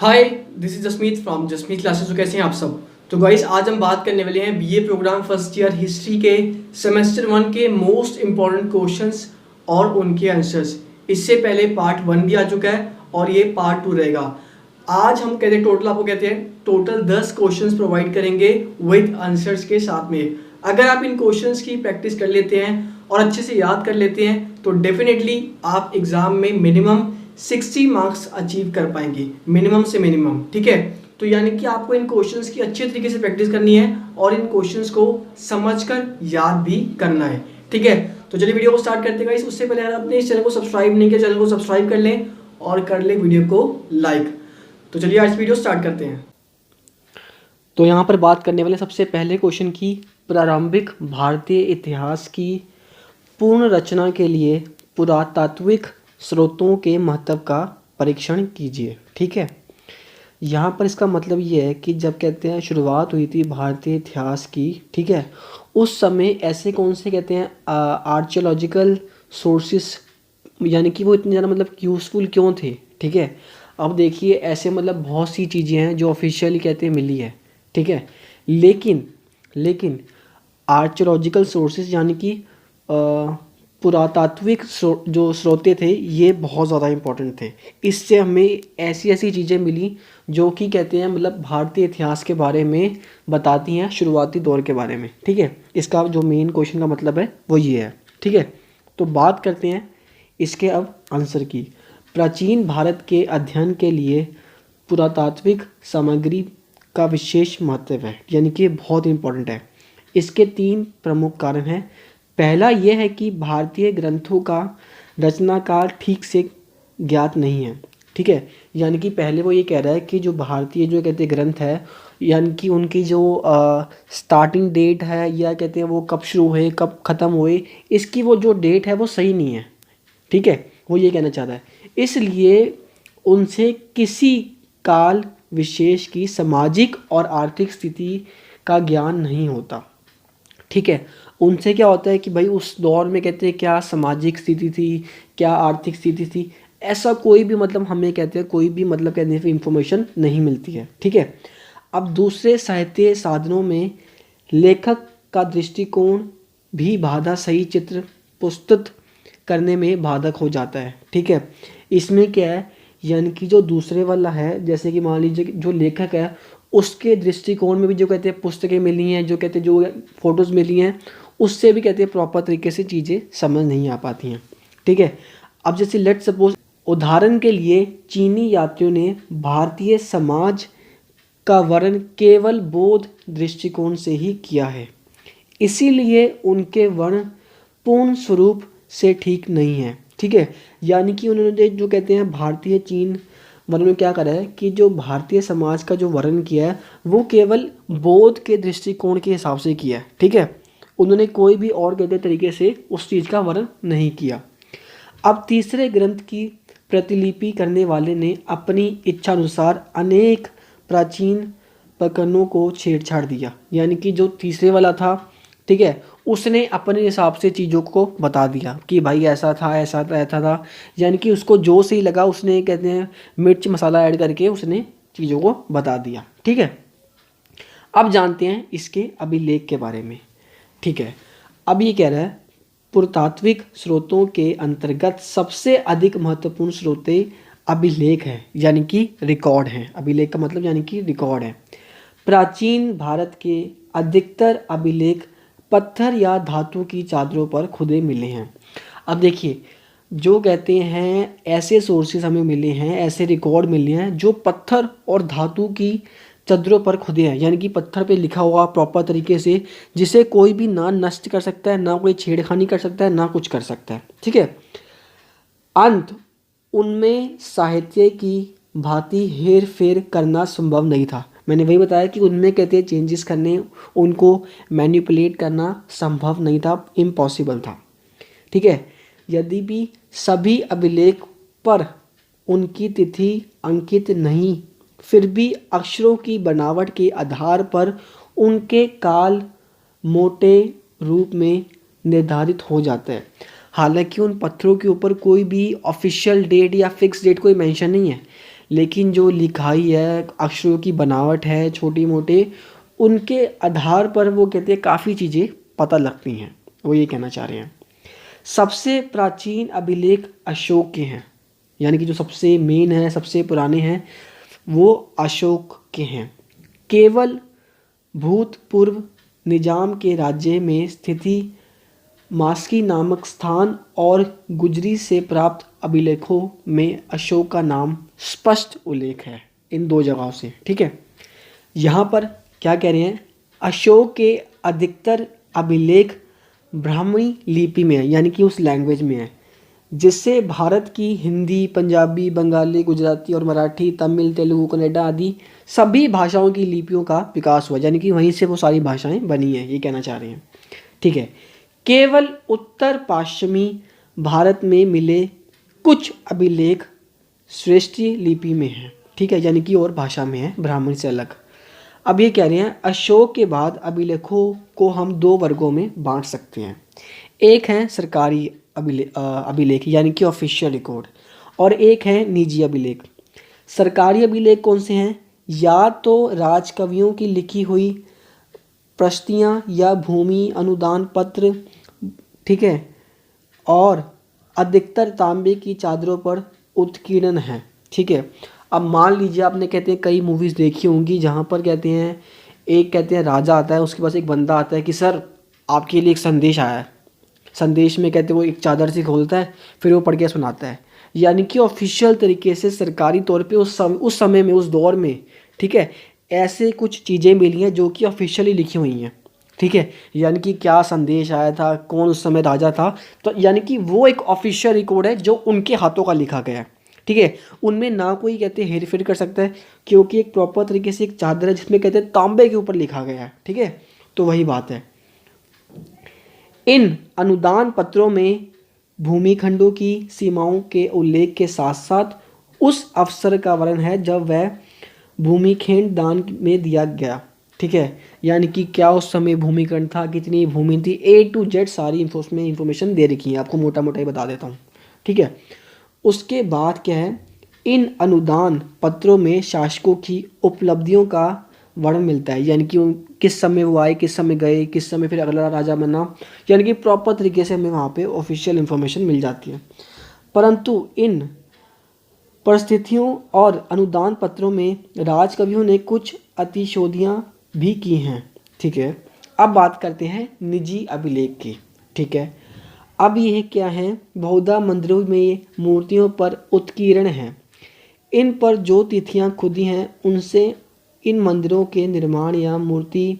Hi, this is Jasmeet from Jasmeet classes. तो कैसे हैं आप सब। तो गाइस आज हम बात करने वाले हैं BA programme first year history के सेमेस्टर 1 के मोस्ट इंपॉर्टेंट क्वेश्चंस और उनके आंसर्स। इससे पहले पार्ट 1 भी आ चुका है और ये पार्ट 2 रहेगा। आज हम कहते हैं टोटल, आपको कहते हैं टोटल 10 क्वेश्चंस प्रोवाइड करेंगे विद आंसर्स के साथ में। अगर आप इन क्वेश्चंस की प्रैक्टिस कर लेते हैं और अच्छे से याद कर लेते हैं तो डेफिनेटली आप एग्जाम में मिनिमम 60 मार्क्स अचीव कर पाएंगे, मिनिमम से मिनिमम। ठीक है, तो यानी कि आपको इन क्वेश्चंस की अच्छे तरीके से प्रैक्टिस करनी है और इन क्वेश्चंस को समझकर याद भी करना है। ठीक है, तो चलिए वीडियो को स्टार्ट करते हैं गाइस। उससे पहले अगर आपने इस चैनल को सब्सक्राइब नहीं किया, चैनल को सब्सक्राइब कर लें और कर लें वीडियो को लाइक। तो चलिए आज वीडियो स्टार्ट करते हैं। तो यहाँ पर बात करने वाले सबसे पहले क्वेश्चन की, प्रारंभिक भारतीय इतिहास की पूर्ण रचना के लिए पुरातात्विक स्रोतों के महत्व का परीक्षण कीजिए। ठीक है, यहाँ पर इसका मतलब ये है कि जब कहते हैं शुरुआत हुई थी भारतीय इतिहास की, ठीक है, उस समय ऐसे कौन से कहते हैं आर्कियोलॉजिकल सोर्सेस, यानी कि वो इतने ज़्यादा मतलब यूज़फुल क्यों थे। ठीक है, अब देखिए ऐसे मतलब बहुत सी चीज़ें हैं जो ऑफिशियली कहते हैं मिली है। ठीक है, लेकिन आर्कियोलॉजिकल सोर्सेज यानी कि पुरातात्विक जो स्रोते थे ये बहुत ज़्यादा इम्पोर्टेंट थे। इससे हमें ऐसी ऐसी चीज़ें मिली जो कि कहते हैं मतलब भारतीय इतिहास के बारे में बताती हैं, शुरुआती दौर के बारे में। ठीक है, इसका जो मेन क्वेश्चन का मतलब है वो ये है। ठीक है, तो बात करते हैं इसके अब आंसर की। प्राचीन भारत के अध्ययन के लिए पुरातात्विक सामग्री का विशेष महत्व है, यानी कि बहुत इम्पोर्टेंट है। इसके 3 प्रमुख कारण हैं। पहला यह है कि भारतीय ग्रंथों का रचनाकाल ठीक से ज्ञात नहीं है। ठीक है, यानी कि पहले वो ये कह रहा है कि जो भारतीय जो कहते हैं ग्रंथ है, यानी कि उनकी जो स्टार्टिंग डेट है या कहते हैं वो कब शुरू हुए कब ख़त्म हुए, इसकी वो जो डेट है वो सही नहीं है। ठीक है, वो ये कहना चाहता है। इसलिए उनसे किसी काल विशेष की सामाजिक और आर्थिक स्थिति का ज्ञान नहीं होता। ठीक है, उनसे क्या होता है कि भाई उस दौर में कहते हैं क्या सामाजिक स्थिति थी, क्या आर्थिक स्थिति थी, ऐसा कोई भी मतलब हमें कहते हैं कोई भी मतलब कहते हैं इंफॉर्मेशन नहीं मिलती है। ठीक है, अब दूसरे साहित्य साधनों में लेखक का दृष्टिकोण भी बाधा सही चित्र प्रस्तुत करने में बाधक हो जाता है। ठीक है, इसमें क्या है, यानी कि जो दूसरे वाला है, जैसे कि मान लीजिए जो लेखक है उसके दृष्टिकोण में भी जो कहते हैं पुस्तकें मिली हैं, जो कहते हैं जो फोटोज़ मिली हैं, उससे भी कहते हैं प्रॉपर तरीके से चीज़ें समझ नहीं आ पाती हैं। ठीक है, अब जैसे लेट सपोज उदाहरण के लिए चीनी यात्रियों ने भारतीय समाज का वर्णन केवल बौद्ध दृष्टिकोण से ही किया है, इसीलिए उनके वर्ण पूर्ण स्वरूप से ठीक नहीं है। ठीक है, यानी कि उन्होंने जो कहते हैं भारतीय चीन वर्णन में क्या करा है कि जो भारतीय समाज का जो वर्णन किया है वो केवल बौद्ध के दृष्टिकोण के हिसाब से किया है। ठीक है, उन्होंने कोई भी और कहते तरीके से उस चीज़ का वर्णन नहीं किया। अब तीसरे ग्रंथ की प्रतिलिपि करने वाले ने अपनी इच्छा अनुसार अनेक प्राचीन प्रकरणों को छेड़छाड़ दिया, यानी कि जो तीसरे वाला था, ठीक है, उसने अपने हिसाब से चीज़ों को बता दिया कि भाई ऐसा था ऐसा था ऐसा था, यानी कि उसको जो सही लगा उसने कहते हैं मिर्च मसाला ऐड करके उसने चीज़ों को बता दिया। ठीक है, अब जानते हैं इसके अभिलेख के बारे में। ठीक है, अब ये कह रहा है पुरातात्विक स्रोतों के अंतर्गत सबसे अधिक महत्वपूर्ण स्रोते अभिलेख हैं, यानी कि रिकॉर्ड हैं। अभिलेख का मतलब यानी कि रिकॉर्ड है। प्राचीन भारत के अधिकतर अभिलेख पत्थर या धातु की चादरों पर खुदे मिले हैं। अब देखिए जो कहते हैं ऐसे सोर्सेज हमें मिले हैं, ऐसे रिकॉर्ड मिले हैं जो पत्थर और धातु की चादरों पर खुदे हैं, यानी कि पत्थर पे लिखा हुआ प्रॉपर तरीके से, जिसे कोई भी ना नष्ट कर सकता है, ना कोई छेड़खानी कर सकता है, ना कुछ कर सकता है। ठीक है, अंत उनमें साहित्य की भांति हेर फेर करना संभव नहीं था। मैंने वही बताया कि उनमें कहते हैं चेंजेस करने, उनको मैनिपुलेट करना संभव नहीं था, इम्पॉसिबल था। ठीक है, यदि भी सभी अभिलेख पर उनकी तिथि अंकित नहीं, फिर भी अक्षरों की बनावट के आधार पर उनके काल मोटे रूप में निर्धारित हो जाता है। हालांकि उन पत्थरों के ऊपर कोई भी ऑफिशियल डेट या फिक्स डेट कोई मेंशन नहीं है, लेकिन जो लिखाई है, अक्षरों की बनावट है छोटी मोटे, उनके आधार पर वो कहते हैं काफ़ी चीज़ें पता लगती हैं। वो ये कहना चाह रहे हैं। सबसे प्राचीन अभिलेख अशोक के हैं, यानी कि जो सबसे मेन है, सबसे पुराने हैं, वो अशोक के हैं। केवल भूतपूर्व निजाम के राज्य में स्थिति मास्की नामक स्थान और गुजरी से प्राप्त अभिलेखों में अशोक का नाम स्पष्ट उल्लेख है इन दो जगहों से। ठीक है, यहाँ पर क्या कह रहे हैं, अशोक के अधिकतर अभिलेख ब्राह्मणी लिपि में है, यानी कि उस लैंग्वेज में है जिससे भारत की हिंदी, पंजाबी, बंगाली, गुजराती और मराठी, तमिल, तेलुगु, कन्नड़ा आदि सभी भाषाओं की लिपियों का विकास हुआ, यानी कि वहीं से वो सारी भाषाएं बनी हैं, ये कहना चाह रहे हैं। ठीक है, केवल उत्तर पश्चिमी भारत में मिले कुछ अभिलेख श्रेष्ठी लिपि में हैं। ठीक है, यानी कि और भाषा में है, ब्राह्मण से अलग। अब ये कह रहे हैं अशोक के बाद अभिलेखों को हम दो वर्गों में बांट सकते हैं। एक है सरकारी अभिलेख यानी कि ऑफिशियल रिकॉर्ड, और एक है निजी अभिलेख। सरकारी अभिलेख कौन से हैं? या तो राजकवियों की लिखी हुई प्रस्तियाँ या भूमि अनुदान पत्र, ठीक है, और अधिकतर तांबे की चादरों पर उत्कीर्णन है। ठीक है, अब मान लीजिए आपने कहते हैं कई मूवीज़ देखी होंगी जहाँ पर कहते हैं एक कहते हैं राजा आता है, उसके पास एक बंदा आता है कि सर आपके लिए एक संदेश आया है। संदेश में कहते हैं वो एक चादर से खोलता है, फिर वो पढ़ के सुनाता है। यानी कि ऑफिशियल तरीके से सरकारी तौर पे उस समय में, उस दौर में, ठीक है, ऐसे कुछ चीज़ें मिली हैं जो कि ऑफिशियली लिखी हुई हैं। ठीक है, यानी कि क्या संदेश आया था, कौन उस समय राजा था, तो यानी कि वो एक ऑफिशियल रिकॉर्ड है जो उनके हाथों का लिखा गया है। ठीक है, उनमें ना कोई कहते हैं हेर फेर कर सकता है, क्योंकि एक प्रॉपर तरीके से एक चादर है जिसमें कहते हैं तांबे के ऊपर लिखा गया है। ठीक है, तो वही बात है। इन अनुदान पत्रों में भूमिखंडों की सीमाओं के उल्लेख के साथ साथ उस अवसर का वर्णन है जब वह भूमिखंड दान में दिया गया। ठीक है, यानी कि क्या उस समय भूमिखंड था, कितनी भूमि थी, A to Z सारी इंफॉर्मेशन दे रखी है, आपको मोटा मोटा ही बता देता हूँ। ठीक है, उसके बाद क्या है, इन अनुदान पत्रों में शासकों की उपलब्धियों का वर्णन मिलता है, यानी कि किस समय वो आए, किस समय गए, किस समय फिर अगला राजा बना, यानी कि प्रॉपर तरीके से हमें वहाँ पे ऑफिशियल इन्फॉर्मेशन मिल जाती है। परंतु इन परिस्थितियों और अनुदान पत्रों में राजकवियों ने कुछ अतिशोधियाँ भी की हैं। ठीक है, अब बात करते हैं निजी अभिलेख की। ठीक है, अब यह क्या है, बहुधा मंदिरों में मूर्तियों पर उत्कीर्ण हैं। इन पर जो तिथियां खुदी हैं उनसे इन मंदिरों के निर्माण या मूर्ति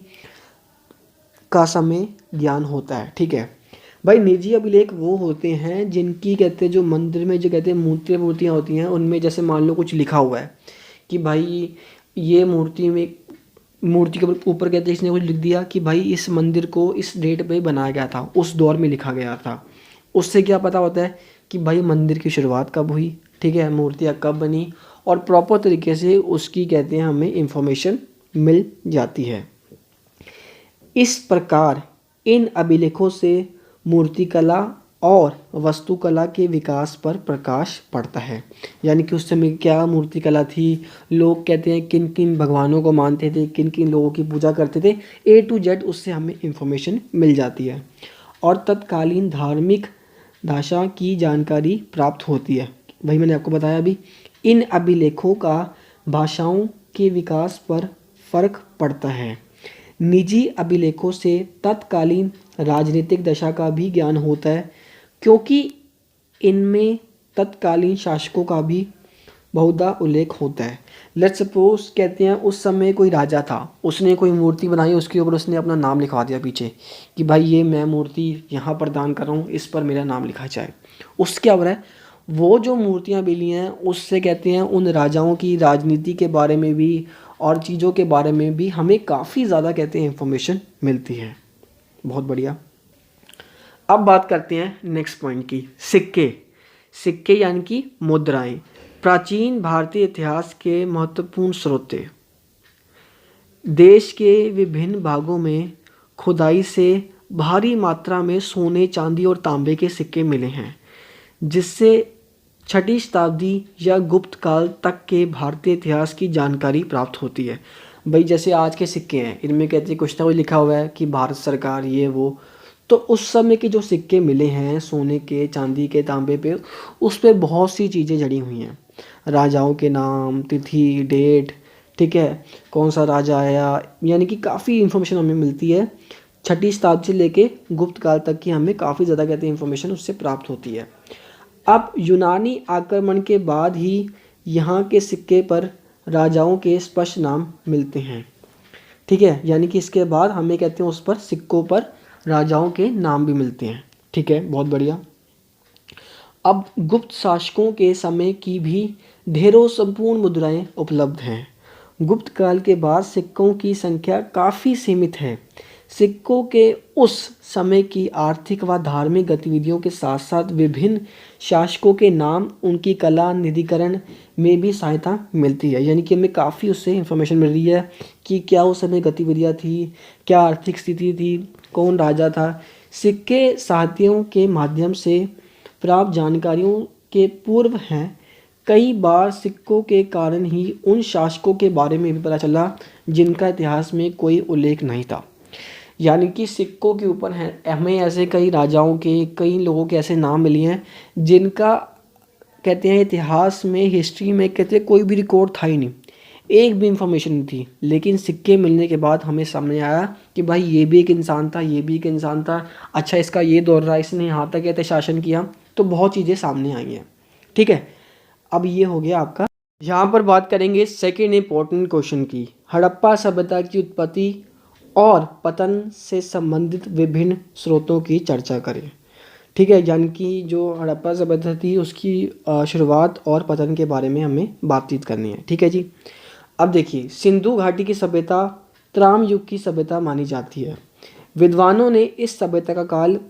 का समय ज्ञान होता है। ठीक है भाई, निजी अभिलेख वो होते हैं जिनकी कहते हैं जो मंदिर में जो कहते हैं मूर्तियाँ होती हैं, उनमें जैसे मान लो कुछ लिखा हुआ है कि भाई ये मूर्ति के ऊपर कहते हैं इसने कुछ लिख दिया कि भाई इस मंदिर को इस डेट पे बनाया गया था, उस दौर में लिखा गया था। उससे क्या पता होता है कि भाई मंदिर की शुरुआत कब हुई, ठीक है, मूर्तियाँ कब बनी, और प्रॉपर तरीके से उसकी कहते हैं हमें इंफॉर्मेशन मिल जाती है। इस प्रकार इन अभिलेखों से मूर्तिकला और वास्तुकला के विकास पर प्रकाश पड़ता है। यानी कि उस समय क्या मूर्तिकला थी, लोग कहते हैं किन किन भगवानों को मानते थे, किन किन लोगों की पूजा करते थे, A to Z उससे हमें इंफॉर्मेशन मिल जाती है और तत्कालीन धार्मिक दशा की जानकारी प्राप्त होती है। भाई मैंने आपको बताया अभी, इन अभिलेखों का भाषाओं के विकास पर फर्क पड़ता है। निजी अभिलेखों से तत्कालीन राजनीतिक दशा का भी ज्ञान होता है, क्योंकि इनमें तत्कालीन शासकों का भी बहुधा उल्लेख होता है। लेट्स सपोज कहते हैं उस समय कोई राजा था, उसने कोई मूर्ति बनाई, उसके ऊपर उसने अपना नाम लिखवा दिया पीछे कि भाई ये मैं मूर्ति यहाँ पर दान कर रहा हूँ, इस पर मेरा नाम लिखा जाए। उससे क्या हो रहा है, वो जो मूर्तियाँ मिली हैं उससे कहते हैं उन राजाओं की राजनीति के बारे में भी और चीज़ों के बारे में भी हमें काफ़ी ज़्यादा कहते हैं इंफॉर्मेशन मिलती है। बहुत बढ़िया। अब बात करते हैं नेक्स्ट पॉइंट की, सिक्के। सिक्के यानी कि मुद्राएं प्राचीन भारतीय इतिहास के महत्वपूर्ण स्रोत थे। देश के विभिन्न भागों में खुदाई से भारी मात्रा में सोने, चांदी और तांबे के सिक्के मिले हैं, जिससे छठी शताब्दी या गुप्त काल तक के भारतीय इतिहास की जानकारी प्राप्त होती है। भाई जैसे आज के सिक्के हैं, इनमें कहते हैं कुछ ना कुछ लिखा हुआ है कि भारत सरकार ये वो, तो उस समय के जो सिक्के मिले हैं सोने के, चांदी के, तांबे पे, उस पे बहुत सी चीज़ें जड़ी हुई हैं। राजाओं के नाम, तिथि, डेट, ठीक है, कौन सा राजा आया, यानी कि काफ़ी इन्फॉर्मेशन हमें मिलती है। छठी शताब्दी से लेके गुप्त काल तक की हमें काफ़ी ज़्यादा कहते हैं इन्फॉर्मेशन उससे प्राप्त होती है। अब यूनानी आक्रमण के बाद ही यहाँ के सिक्के पर राजाओं के स्पष्ट नाम मिलते हैं, ठीक है, यानी कि इसके बाद हमें कहते हैं उस पर सिक्कों पर राजाओं के नाम भी मिलते हैं, ठीक है, बहुत बढ़िया। अब गुप्त शासकों के समय की भी ढेरों संपूर्ण मुद्राएं उपलब्ध हैं। गुप्त काल के बाद सिक्कों की संख्या काफ़ी सीमित है। सिक्कों के उस समय की आर्थिक व धार्मिक गतिविधियों के साथ साथ विभिन्न शासकों के नाम, उनकी कला, निधिकरण में भी सहायता मिलती है, यानी कि हमें काफ़ी उससे इंफॉर्मेशन मिल रही है कि क्या उस समय गतिविधियाँ थी, क्या आर्थिक स्थिति थी, कौन राजा था। सिक्के साहित्यों के माध्यम से प्राप्त जानकारियों के पूर्व हैं। कई बार सिक्कों के कारण ही उन शासकों के बारे में भी पता चला जिनका इतिहास में कोई उल्लेख नहीं था। यानी कि सिक्कों के ऊपर हैं हमें ऐसे कई राजाओं के, कई लोगों के ऐसे नाम मिले हैं जिनका कहते हैं इतिहास में, हिस्ट्री में कहते हैं कोई भी रिकॉर्ड था ही नहीं, एक भी इंफॉर्मेशन नहीं थी। लेकिन सिक्के मिलने के बाद हमें सामने आया कि भाई ये भी एक इंसान था, ये भी एक इंसान था, अच्छा इसका ये दौर रहा, इसने यहाँ तक कहते शासन किया, तो बहुत चीज़ें सामने आई हैं, ठीक है। अब ये हो गया आपका। यहाँ पर बात करेंगे सेकेंड इम्पोर्टेंट क्वेश्चन की, हड़प्पा सभ्यता की उत्पत्ति और पतन से संबंधित विभिन्न स्रोतों की चर्चा करें, ठीक है, यानी कि जो हड़प्पा सभ्यता थी उसकी शुरुआत और पतन के बारे में हमें बातचीत करनी है, ठीक है जी। अब देखिए, सिंधु घाटी की सभ्यता त्राम युग की सभ्यता मानी जाती है। विद्वानों ने इस सभ्यता का काल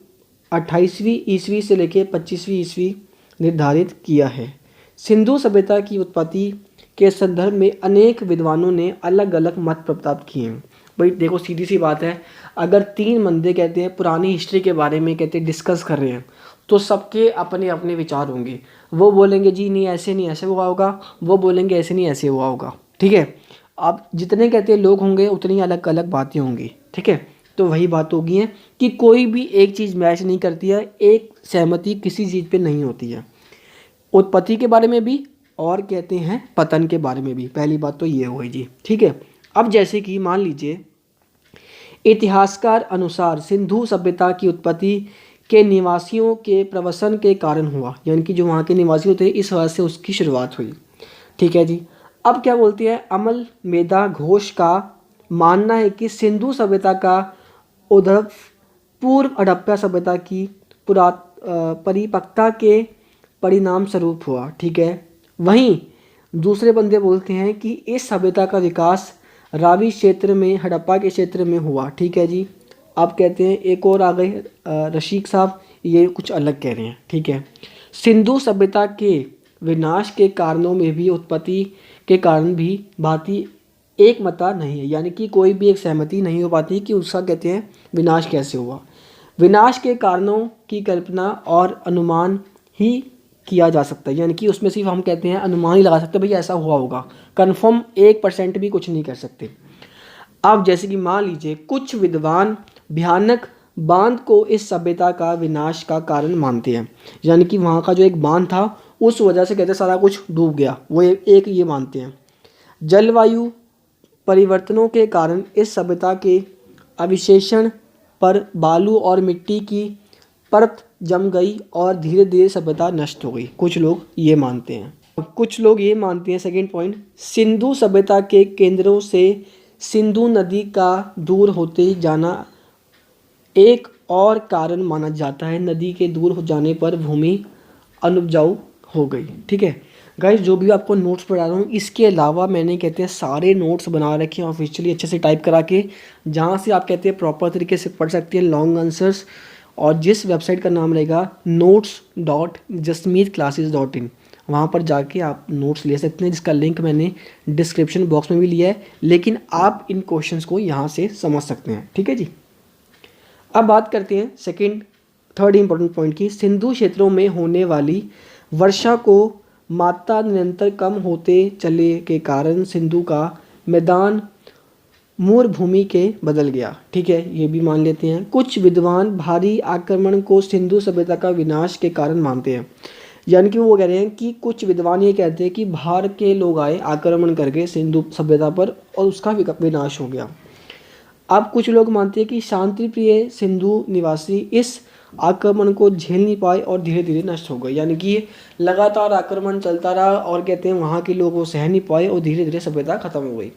28वीं ईस्वी से लेकर 25वीं ईस्वी निर्धारित किया है। सिंधु सभ्यता की उत्पत्ति के संदर्भ में अनेक विद्वानों ने अलग अलग मत प्राप्त किए हैं। भाई देखो सीधी सी बात है, अगर तीन बंदे कहते हैं पुरानी हिस्ट्री के बारे में कहते हैं डिस्कस कर रहे हैं, तो सबके अपने अपने विचार होंगे। वो बोलेंगे जी नहीं ऐसे हुआ होगा, वो बोलेंगे ऐसे नहीं ऐसे हुआ होगा, ठीक है। अब जितने कहते हैं लोग होंगे उतनी अलग अलग बातें होंगी, ठीक है। तो वही बात होगी है कि कोई भी एक चीज़ मैच नहीं करती है, एक सहमति किसी चीज़ पे नहीं होती है, उत्पत्ति के बारे में भी और कहते हैं पतन के बारे में भी। पहली बात तो ये हुई जी, ठीक है। अब जैसे कि मान लीजिए इतिहासकार अनुसार सिंधु सभ्यता की उत्पत्ति के निवासियों के प्रवसन के कारण हुआ, यानी कि जो वहाँ के निवासी थे इस वजह से उसकी शुरुआत हुई, ठीक है जी। अब क्या बोलती है, अमल मेधा घोष का मानना है कि सिंधु सभ्यता का उद्भव पूर्व हड़प्पा सभ्यता की परिपक्वता के परिणाम स्वरूप हुआ, ठीक है। वहीं दूसरे बंदे बोलते हैं कि इस सभ्यता का विकास रावी क्षेत्र में, हड़प्पा के क्षेत्र में हुआ, ठीक है जी। अब कहते हैं एक और आ गए रशीक साहब, ये कुछ अलग कह रहे हैं, ठीक है। सिंधु सभ्यता के विनाश के कारणों में भी उत्पत्ति के कारण भी भांति एक मता नहीं है, यानी कि कोई भी एक सहमति नहीं हो पाती कि उसका कहते हैं विनाश कैसे हुआ। विनाश के कारणों की कल्पना और अनुमान ही किया जा सकता है, यानी कि उसमें सिर्फ हम कहते हैं अनुमान ही लगा सकते हैं, भाई ऐसा हुआ होगा, कन्फर्म 1% भी कुछ नहीं कर सकते। अब जैसे कि मान लीजिए कुछ विद्वान भयानक बांध को इस सभ्यता का विनाश का कारण मानते हैं, यानी कि वहाँ का जो एक बांध था उस वजह से कहते हैं सारा कुछ डूब गया, वो एक ये मानते हैं। जलवायु परिवर्तनों के कारण इस सभ्यता के अविशेषण पर बालू और मिट्टी की परत जम गई और धीरे धीरे सभ्यता नष्ट हो गई, कुछ लोग ये मानते हैं। कुछ लोग ये मानते हैं, सेकेंड पॉइंट, सिंधु सभ्यता के केंद्रों से सिंधु नदी का दूर होते जाना एक और कारण माना जाता है। नदी के दूर हो जाने पर भूमि अनुपजाऊ हो गई, ठीक है। गाइस जो भी आपको नोट्स पढ़ा रहा हूँ इसके अलावा मैंने कहते हैं सारे नोट्स बना रखे हैं ऑफिशियली अच्छे से टाइप करा के, जहाँ से आप कहते हैं प्रॉपर तरीके से पढ़ सकते हैं लॉन्ग आंसर्स। और जिस वेबसाइट का नाम रहेगा notes.justmeetclasses.in, वहाँ पर जाके आप नोट्स ले सकते हैं, जिसका लिंक मैंने डिस्क्रिप्शन बॉक्स में भी लिया है, लेकिन आप इन क्वेश्चंस को यहाँ से समझ सकते हैं, ठीक है जी। अब बात करते हैं थर्ड इंपॉर्टेंट पॉइंट की, सिंधु क्षेत्रों में होने वाली वर्षा को मात्रा निरंतर कम होते चले के कारण सिंधु का मैदान मूरभूमि के बदल गया। ठीक है, ये भी मान लेते हैं। कुछ विद्वान भारी आक्रमण को सिंधु सभ्यता का विनाश के कारण मानते हैं। यानी कि वो कह रहे हैं कि कुछ विद्वान ये कहते हैं कि बाहर के लोग आए आक्रमण करके सिंधु सभ्यता पर और उसका विनाश हो गया। अब कुछ लोग मानते हैं कि शांति प्रिय सिंधु निवासी इस आक्रमण को झेल नहीं पाए और धीरे धीरे नष्ट हो गए। यानी कि लगातार आक्रमण चलता रहा और कहते हैं वहाँ के लोग वो सह नहीं पाए और धीरे धीरे सभ्यता खत्म हो गई।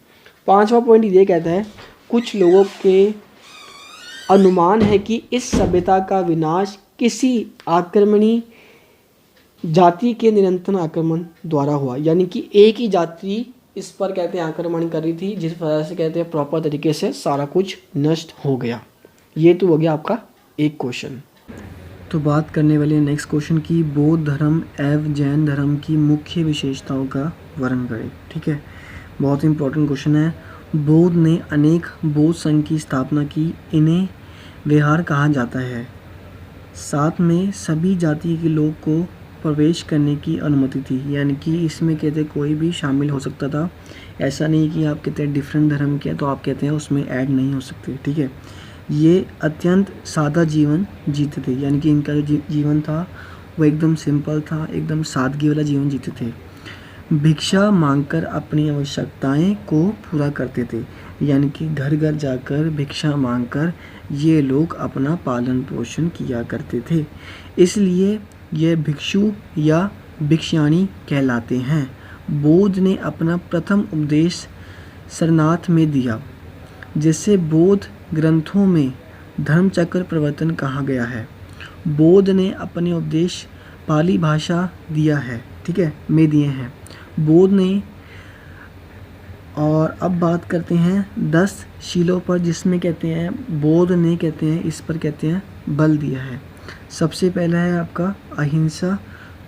पांचवा पॉइंट ये कहता है कुछ लोगों के अनुमान है कि इस सभ्यता का विनाश किसी आक्रमणी जाति के निरंतर आक्रमण द्वारा हुआ। यानी कि एक ही जाति इस पर कहते हैं आक्रमण कर रही थी, जिस वजह से कहते हैं प्रॉपर तरीके से सारा कुछ नष्ट हो गया। ये तो हो गया आपका एक क्वेश्चन। तो बात करने वाले नेक्स्ट क्वेश्चन की, बौद्ध धर्म एवं जैन धर्म की मुख्य विशेषताओं का वर्णन करें। ठीक है, बहुत इंपॉर्टेंट क्वेश्चन है। बौद्ध ने अनेक बौद्ध संघ की स्थापना की, इन्हें विहार कहा जाता है। साथ में सभी जाति के लोग को प्रवेश करने की अनुमति थी। यानी कि इसमें कहते कोई भी शामिल हो सकता था, ऐसा नहीं कि आप कहते हैं डिफरेंट धर्म के तो आप कहते हैं उसमें ऐड नहीं हो सकते। ठीक है, ये अत्यंत सादा जीवन जीते थे। यानी कि इनका जो जीवन था वो एकदम सिंपल था, एकदम सादगी वाला जीवन जीते थे। भिक्षा मांगकर अपनी आवश्यकताएं को पूरा करते थे। यानी कि घर घर जाकर भिक्षा मांगकर ये लोग अपना पालन पोषण किया करते थे, इसलिए ये भिक्षु या भिक्षाणी कहलाते हैं। बौद्ध ने अपना प्रथम उपदेश सरनाथ में दिया, जिसे बौद्ध ग्रंथों में धर्मचक्र प्रवर्तन कहा गया है। बौद्ध ने अपने उपदेश पाली भाषा दिया है, ठीक है, में दिए हैं बौद्ध ने। और अब बात करते हैं 10 शीलों पर, जिसमें कहते हैं बौद्ध ने कहते हैं इस पर कहते हैं बल दिया है। सबसे पहला है आपका अहिंसा,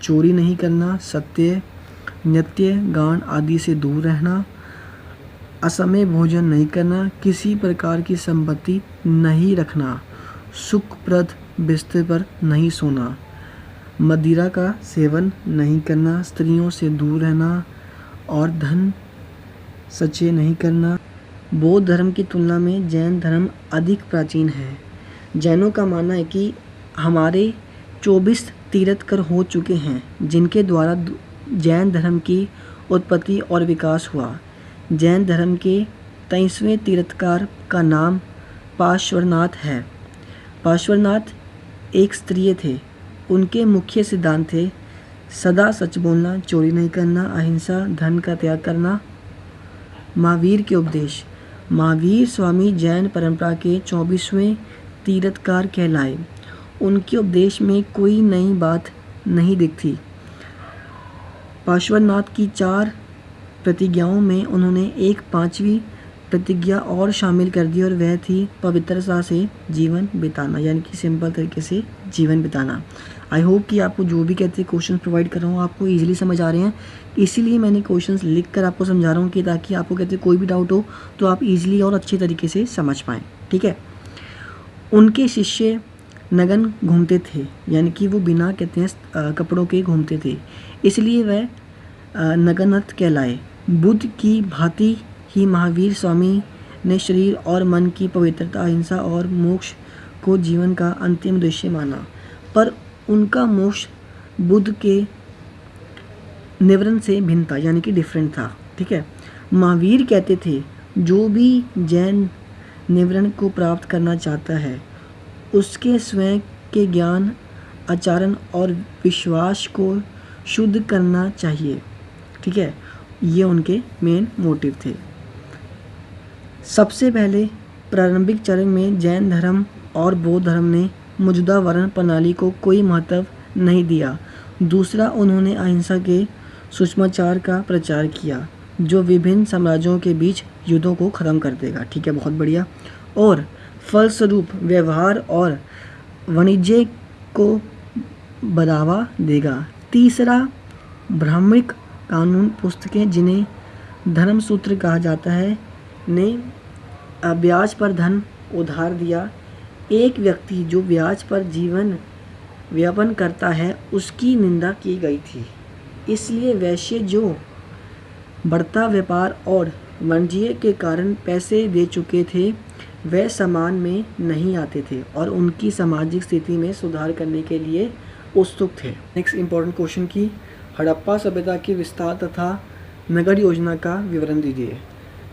चोरी नहीं करना, सत्य, नृत्य गान आदि से दूर रहना, असमय भोजन नहीं करना, किसी प्रकार की संपत्ति नहीं रखना, सुखप्रद बिस्तर पर नहीं सोना, मदिरा का सेवन नहीं करना, स्त्रियों से दूर रहना और धन संचय नहीं करना। बौद्ध धर्म की तुलना में जैन धर्म अधिक प्राचीन है। जैनों का मानना है कि हमारे 24 तीर्थंकर हो चुके हैं, जिनके द्वारा जैन धर्म की उत्पत्ति और विकास हुआ। जैन धर्म के 23वें तीर्थंकर का नाम पार्श्वनाथ है। पार्श्वनाथ एक स्त्रीय थे। उनके मुख्य सिद्धांत थे सदा सच बोलना, चोरी नहीं करना, अहिंसा, धन का त्याग करना। महावीर के उपदेश, महावीर स्वामी जैन परंपरा के 24वें तीर्थंकर कहलाए। उनके उपदेश में कोई नई बात नहीं दिखती। पार्श्वनाथ की 4 प्रतिज्ञाओं में उन्होंने एक 5वीं प्रतिज्ञा और शामिल कर दी और वह थी पवित्रता से जीवन बिताना। यानी कि सिंपल तरीके से जीवन बिताना। आई होप कि आपको जो भी कहते हैं क्वेश्चन प्रोवाइड कर रहा हूँ आपको इजीली समझ आ रहे हैं, इसीलिए मैंने क्वेश्चंस लिख कर आपको समझा रहा हूँ कि ताकि आपको कहते कोई भी डाउट हो तो आप इजीली और अच्छे तरीके से समझ पाएँ। ठीक है, उनके शिष्य नग्न घूमते थे, यानी कि वो बिना कहते हैं कपड़ों के घूमते थे, इसलिए वह नग्नत कहलाए। बुद्ध की भांति ही महावीर स्वामी ने शरीर और मन की पवित्रता, अहिंसा और मोक्ष को जीवन का अंतिम उद्देश्य माना, पर उनका मोक्ष बुद्ध के निवरण से भिन्न था, यानी कि डिफरेंट था। ठीक है, महावीर कहते थे जो भी जैन निवरण को प्राप्त करना चाहता है उसके स्वयं के ज्ञान, आचरण और विश्वास को शुद्ध करना चाहिए। ठीक है, ये उनके मेन मोटिव थे। सबसे पहले प्रारंभिक चरण में जैन धर्म और बौद्ध धर्म ने मौजूदा वर्ण प्रणाली को कोई महत्व नहीं दिया। दूसरा, उन्होंने अहिंसा के सूक्ष्माचार का प्रचार किया जो विभिन्न साम्राज्यों के बीच युद्धों को ख़त्म कर देगा। ठीक है, बहुत बढ़िया। और फलस्वरूप व्यवहार और वाणिज्य को बढ़ावा देगा। तीसरा, ब्राह्मणिक कानून पुस्तकें जिन्हें धर्मसूत्र कहा जाता है ने ब्याज पर धन उधार दिया। एक व्यक्ति जो ब्याज पर जीवन व्यापन करता है उसकी निंदा की गई थी। इसलिए वैश्य जो बढ़ता व्यापार और वाणिज्य के कारण पैसे दे चुके थे वह समान में नहीं आते थे और उनकी सामाजिक स्थिति में सुधार करने के लिए उत्सुक थे। नेक्स्ट इम्पोर्टेंट क्वेश्चन की हड़प्पा सभ्यता के विस्तार तथा नगर योजना का विवरण दीजिए।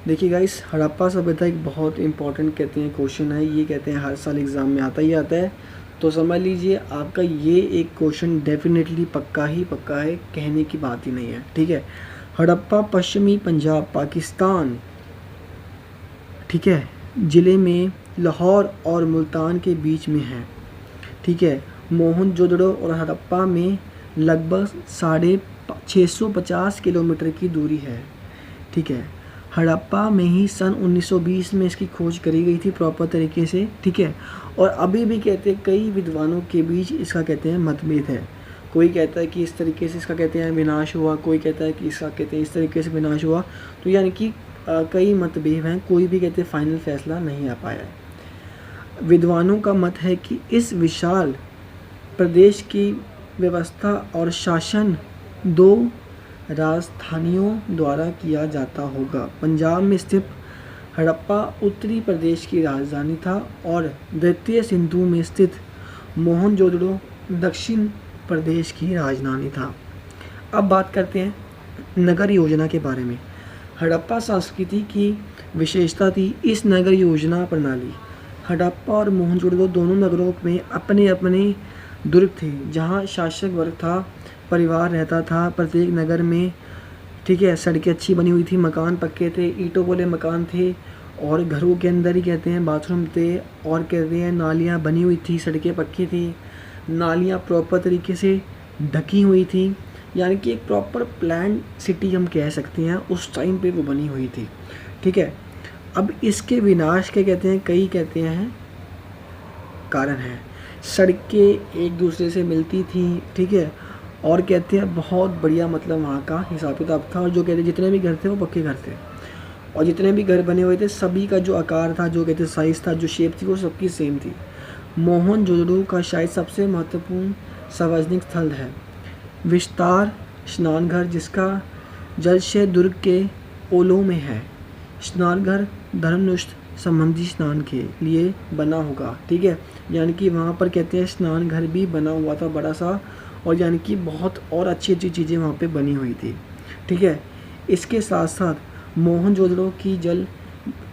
देखिए गाइस, हड़प्पा सभ्यता एक बहुत इंपॉर्टेंट कहते हैं क्वेश्चन है। ये कहते हैं हर साल एग्ज़ाम में आता ही आता है, तो समझ लीजिए आपका ये एक क्वेश्चन डेफिनेटली पक्का ही पक्का है, कहने की बात ही नहीं है। ठीक है, हड़प्पा पश्चिमी पंजाब पाकिस्तान, ठीक है, ज़िले में लाहौर और मुल्तान के बीच में है। ठीक है, मोहनजोदड़ो और हड़प्पा में लगभग 650 किलोमीटर की दूरी है। ठीक है, हड़प्पा में ही सन 1920 में इसकी खोज करी गई थी प्रॉपर तरीके से। ठीक है, और अभी भी कहते हैं कई विद्वानों के बीच इसका कहते हैं मतभेद है। कोई कहता है कि इस तरीके से इसका कहते हैं विनाश हुआ, कोई कहता है कि इसका कहते हैं इस तरीके से विनाश हुआ। तो यानी कि कई मतभेद हैं, कोई भी कहते हैं फाइनल फैसला नहीं आ पाया है। विद्वानों का मत है कि इस विशाल प्रदेश की व्यवस्था और शासन दो राजधानियों द्वारा किया जाता होगा। पंजाब में स्थित हड़प्पा उत्तरी प्रदेश की राजधानी था और द्वितीय सिंधु में स्थित मोहनजोदड़ो दक्षिण प्रदेश की राजधानी था। अब बात करते हैं नगर योजना के बारे में। हड़प्पा संस्कृति की विशेषता थी इस नगर योजना प्रणाली। हड़प्पा और मोहनजोदड़ो दोनों नगरों में अपने अपने दुर्ग थे जहां शासक वर्ग था, परिवार रहता था प्रत्येक नगर में। ठीक है, सड़कें अच्छी बनी हुई थी, मकान पक्के थे, ईंटों वाले मकान थे और घरों के अंदर ही कहते हैं बाथरूम थे और कहते हैं नालियाँ बनी हुई थी, सड़कें पक्की थी, नालियाँ प्रॉपर तरीके से ढकी हुई थी। यानी कि एक प्रॉपर प्लान सिटी हम कह सकते हैं, उस टाइम पे वो बनी हुई थी। ठीक है, अब इसके विनाश के कहते हैं कई कहते हैं कारण हैं। सड़कें एक दूसरे से मिलती थी, ठीक है, और कहते हैं बहुत बढ़िया मतलब वहाँ का हिसाब किताब था। और जो कहते हैं जितने भी घर थे वो पक्के घर थे और जितने भी घर बने हुए थे सभी का जो आकार था, जो कहते हैं साइज़ था, जो शेप थी, वो सबकी सेम थी। मोहनजोदड़ो का शायद सबसे महत्वपूर्ण सार्वजनिक स्थल है विस्तार स्नानघर, जिसका जलाशय दुर्ग के ओलों में है। स्नानघर धर्मनिष्ठ संबंधी स्नान के लिए बना होगा। ठीक है, यानी कि वहाँ पर कहते हैं स्नान घर भी बना हुआ था बड़ा सा, और यानी कि बहुत और अच्छी अच्छी चीज़ें वहाँ पे बनी हुई थी। ठीक है, इसके साथ साथ मोहनजोदड़ो की जल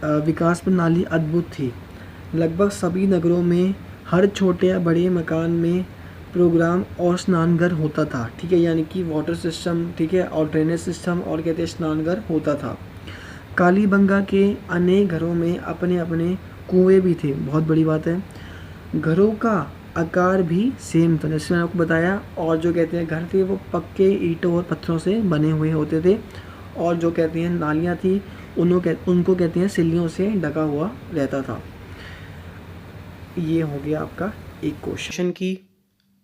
विकास प्रणाली अद्भुत थी। लगभग सभी नगरों में हर छोटे या बड़े मकान में प्रोग्राम और स्नानघर होता था। ठीक है, यानी कि वाटर सिस्टम, ठीक है, और ड्रेनेज सिस्टम और कहते हैं स्नानघर होता था। कालीबंगा के अनेक घरों में अपने अपने कुएं भी थे, बहुत बड़ी बात है। घरों का आकार भी सेम था जैसे मैंने आपको बताया, और जो कहते हैं घर थे वो पक्के ईंटों और पत्थरों से बने हुए होते थे, और जो कहते हैं नालियाँ थी उनको कहते हैं सिल्लियों से ढका हुआ रहता था। ये हो गया आपका एक क्वेश्चन की।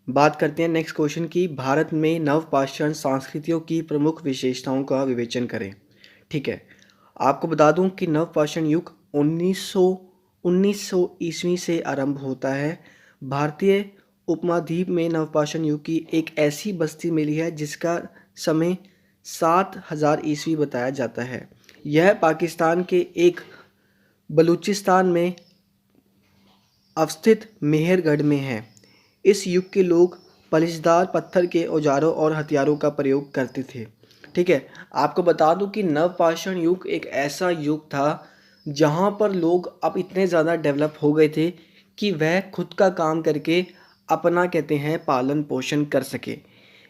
बात करते हैं नेक्स्ट क्वेश्चन की। भारत में नवपाषाण संस्कृतियों की प्रमुख विशेषताओं का विवेचन करें। ठीक है, आपको बता दूं कि नवपाषाण युग 1900 ईस्वी से आरंभ होता है। भारतीय उपमहाद्वीप में नवपाषाण युग की एक ऐसी बस्ती मिली है जिसका समय 7000 ईस्वी बताया जाता है। यह पाकिस्तान के एक बलूचिस्तान में अवस्थित मेहरगढ़ में है। इस युग के लोग पलिशदार पत्थर के औजारों और हथियारों का प्रयोग करते थे। ठीक है, आपको बता दूं कि नवपाषाण युग एक ऐसा युग था जहां पर लोग अब इतने ज़्यादा डेवलप हो गए थे कि वह खुद का काम करके अपना कहते हैं पालन पोषण कर सके।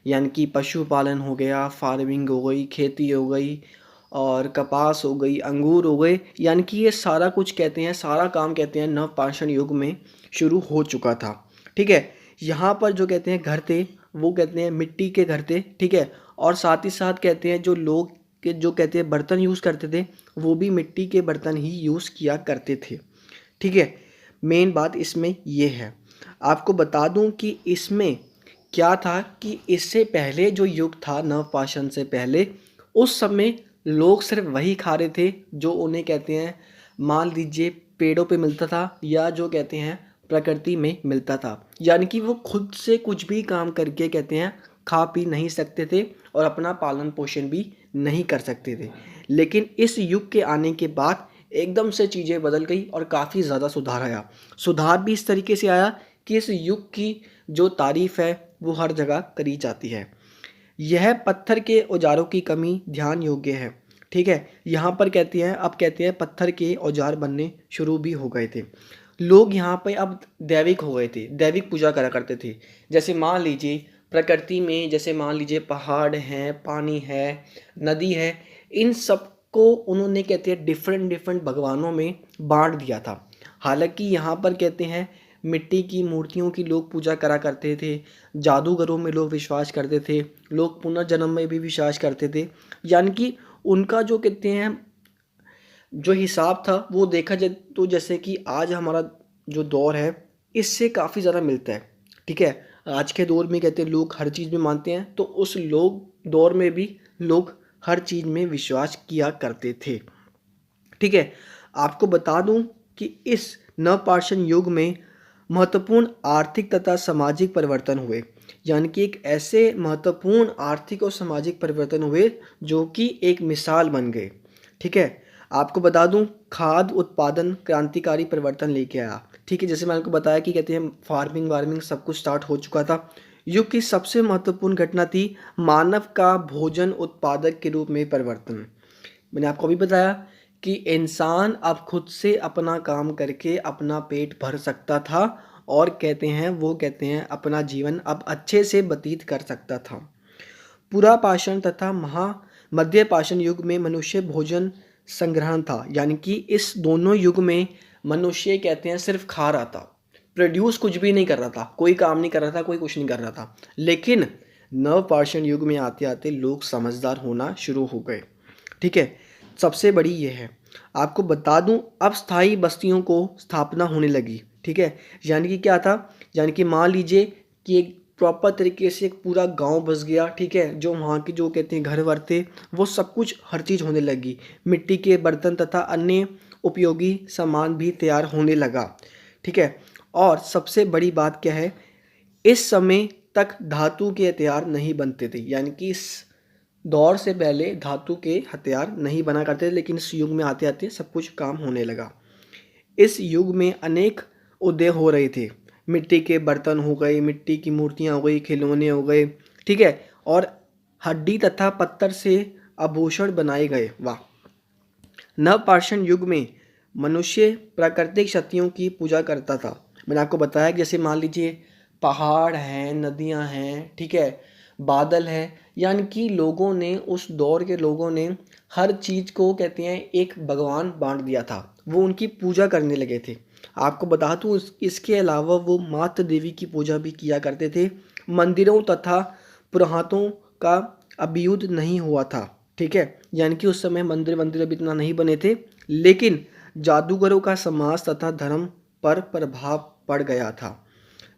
यानी कि पशुपालन हो गया, फार्मिंग हो गई, खेती हो गई और कपास हो गई, अंगूर हो गए, यानी कि ये सारा कुछ कहते हैं, सारा काम कहते हैं नवपाषाण युग में शुरू हो चुका था। ठीक है, यहाँ पर जो कहते हैं घर थे वो कहते हैं मिट्टी के घर थे। ठीक है, और साथ ही साथ कहते हैं जो लोग के जो कहते हैं बर्तन यूज़ करते थे वो भी मिट्टी के बर्तन ही यूज़ किया करते थे। ठीक है, मेन बात इसमें ये है। आपको बता दूं कि इसमें क्या था कि इससे पहले जो युग था नवपाषाण से पहले, उस समय लोग सिर्फ वही खा रहे थे जो उन्हें कहते हैं मान लीजिए पेड़ों पे मिलता था, या जो कहते हैं प्रकृति में मिलता था। यानी कि वो खुद से कुछ भी काम करके कहते हैं खा पी नहीं सकते थे और अपना पालन पोषण भी नहीं कर सकते थे। लेकिन इस युग के आने के बाद एकदम से चीज़ें बदल गई और काफ़ी ज़्यादा सुधार आया। सुधार भी इस तरीके से आया कि इस युग की जो तारीफ़ है वो हर जगह करी जाती है। यह पत्थर के औजारों की कमी ध्यान योग्य है। ठीक है, यहाँ पर कहते हैं, अब कहते हैं पत्थर के औजार बनने शुरू भी हो गए थे। लोग यहाँ पे अब दैविक हो गए थे, दैविक पूजा करा करते थे। जैसे मान लीजिए प्रकृति में, जैसे मान लीजिए पहाड़ हैं, पानी है, नदी है, इन सबको उन्होंने कहते हैं डिफरेंट डिफरेंट भगवानों में बांट दिया था। हालांकि यहाँ पर कहते हैं मिट्टी की मूर्तियों की लोग पूजा करा करते थे, जादूगरों में लोग विश्वास करते थे, लोग पुनर्जन्म में भी विश्वास करते थे। यानी कि उनका जो कहते हैं जो हिसाब था वो देखा जाए तो जैसे कि आज हमारा जो दौर है इससे काफ़ी ज़्यादा मिलता है। ठीक है, आज के दौर में कहते हैं लोग हर चीज़ में मानते हैं, तो उस लोग दौर में भी लोग हर चीज़ में विश्वास किया करते थे। ठीक है, आपको बता दूं कि इस नवपाषाण युग में महत्वपूर्ण आर्थिक तथा सामाजिक परिवर्तन हुए। यानी कि एक ऐसे महत्वपूर्ण आर्थिक और सामाजिक परिवर्तन हुए जो कि एक मिसाल बन गए। ठीक है, आपको बता दूं खाद्य उत्पादन क्रांतिकारी परिवर्तन लेके आया। ठीक है, जैसे मैंने आपको बताया कि कहते हैं फार्मिंग वार्मिंग सब कुछ स्टार्ट हो चुका था। युग की सबसे महत्वपूर्ण घटना थी मानव का भोजन उत्पादक के रूप में परिवर्तन। मैंने आपको अभी बताया कि इंसान अब खुद से अपना काम करके अपना पेट भर सकता था और कहते हैं वो कहते हैं अपना जीवन अब अच्छे से व्यतीत कर सकता था। पुरापाषाण तथा मध्य पाषाण युग में मनुष्य भोजन संग्रहण था। यानी कि इस दोनों युग में मनुष्य कहते हैं सिर्फ खा रहा था, प्रोड्यूस कुछ भी नहीं कर रहा था, कोई काम नहीं कर रहा था, कोई कुछ नहीं कर रहा था। लेकिन नवपाषाण युग में आते आते लोग समझदार होना शुरू हो गए। ठीक है, सबसे बड़ी ये है, आपको बता दूं अब स्थायी बस्तियों को स्थापना होने लगी। ठीक है, यानी कि क्या था, यानी कि मान लीजिए कि एक प्रॉपर तरीके से एक पूरा गांव बस गया। ठीक है, जो वहाँ के जो कहते हैं घर वर थे वो सब कुछ हर चीज़ होने लगी, मिट्टी के बर्तन तथा अन्य उपयोगी सामान भी तैयार होने लगा। ठीक है, और सबसे बड़ी बात क्या है, इस समय तक धातु के हथियार नहीं बनते थे। यानी कि इस दौर से पहले धातु के हथियार नहीं बना करते थे, लेकिन इस युग में आते आते सब कुछ काम होने लगा। इस युग में अनेक उदय हो रहे थे, मिट्टी के बर्तन हो गए, मिट्टी की मूर्तियाँ हो गई, खिलौने हो गए। ठीक है, और हड्डी तथा पत्थर से आभूषण बनाए गए। वाह। नवपाषाण युग में मनुष्य प्राकृतिक शक्तियों की पूजा करता था। मैंने आपको बताया कि जैसे मान लीजिए पहाड़ हैं, नदियां हैं, ठीक है, बादल है, यानी कि लोगों ने उस दौर के लोगों ने हर चीज़ को कहते हैं एक भगवान बांट दिया था, वो उनकी पूजा करने लगे थे। आपको बता दूँ इसके अलावा वो मातृ देवी की पूजा भी किया करते थे। मंदिरों तथा पुरातों का अभ्युदय नहीं हुआ था। ठीक है, यानी कि उस समय मंदिर मंदिर अभी इतना नहीं बने थे, लेकिन जादूगरों का समाज तथा धर्म पर प्रभाव पड़ गया था।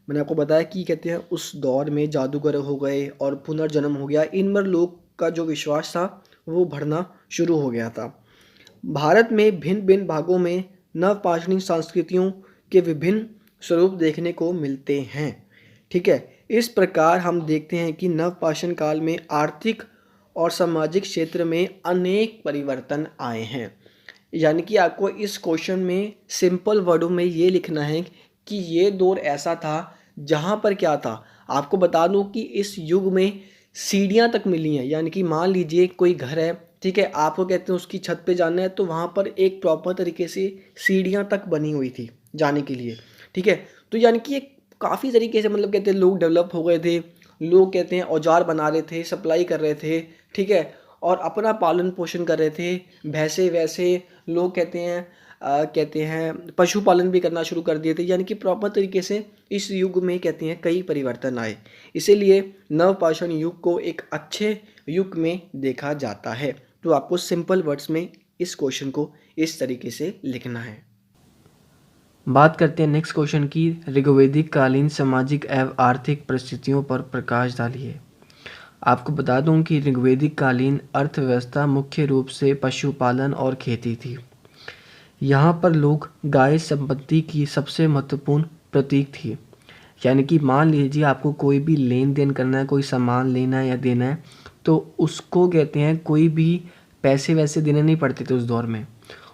मैंने आपको बताया कि कहते हैं उस दौर में जादूगर हो गए और पुनर्जन्म हो गया, इन पर लोग का जो विश्वास था वो बढ़ना शुरू हो गया था। भारत में भिन्न भिन्न भागों में नवपाषाणी संस्कृतियों के विभिन्न स्वरूप देखने को मिलते हैं। ठीक है, इस प्रकार हम देखते हैं कि नवपाषाण काल में आर्थिक और सामाजिक क्षेत्र में अनेक परिवर्तन आए हैं। यानी कि आपको इस क्वेश्चन में सिंपल वर्डों में ये लिखना है कि ये दौर ऐसा था जहाँ पर क्या था। आपको बता दूँ कि इस युग में सीढ़ियाँ तक मिली हैं। यानी कि मान लीजिए कोई घर है, ठीक है, आपको कहते हैं उसकी छत पे जाना है तो वहाँ पर एक प्रॉपर तरीके से सीढ़ियाँ तक बनी हुई थी जाने के लिए। ठीक है, तो यानी कि एक काफ़ी तरीके से मतलब कहते हैं लोग डेवलप हो गए थे, लोग कहते हैं औजार बना रहे थे, सप्लाई कर रहे थे। ठीक है, और अपना पालन पोषण कर रहे थे, भैंसे वैसे लोग कहते हैं पशुपालन भी करना शुरू कर दिए थे। यानी कि प्रॉपर तरीके से इस युग में कहते हैं कई परिवर्तन आए, इसीलिए नवपाषाण युग को एक अच्छे युग में देखा जाता है। तो आपको सिंपल वर्ड्स में इस क्वेश्चन को इस तरीके से लिखना है। बात करते हैं नेक्स्ट क्वेश्चन की, ऋग्वैदिक कालीन सामाजिक एवं आर्थिक परिस्थितियों पर प्रकाश डालिए। आपको बता दूं कि ऋग्वैदिक कालीन अर्थव्यवस्था मुख्य रूप से पशुपालन और खेती थी। यहाँ पर लोग गाय संपत्ति की सबसे महत्वपूर्ण प्रतीक थी। यानी कि मान लीजिए आपको कोई भी लेन देन करना है, कोई सामान लेना है या देना है, तो उसको कहते हैं कोई भी पैसे वैसे देने नहीं पड़ते थे उस दौर में।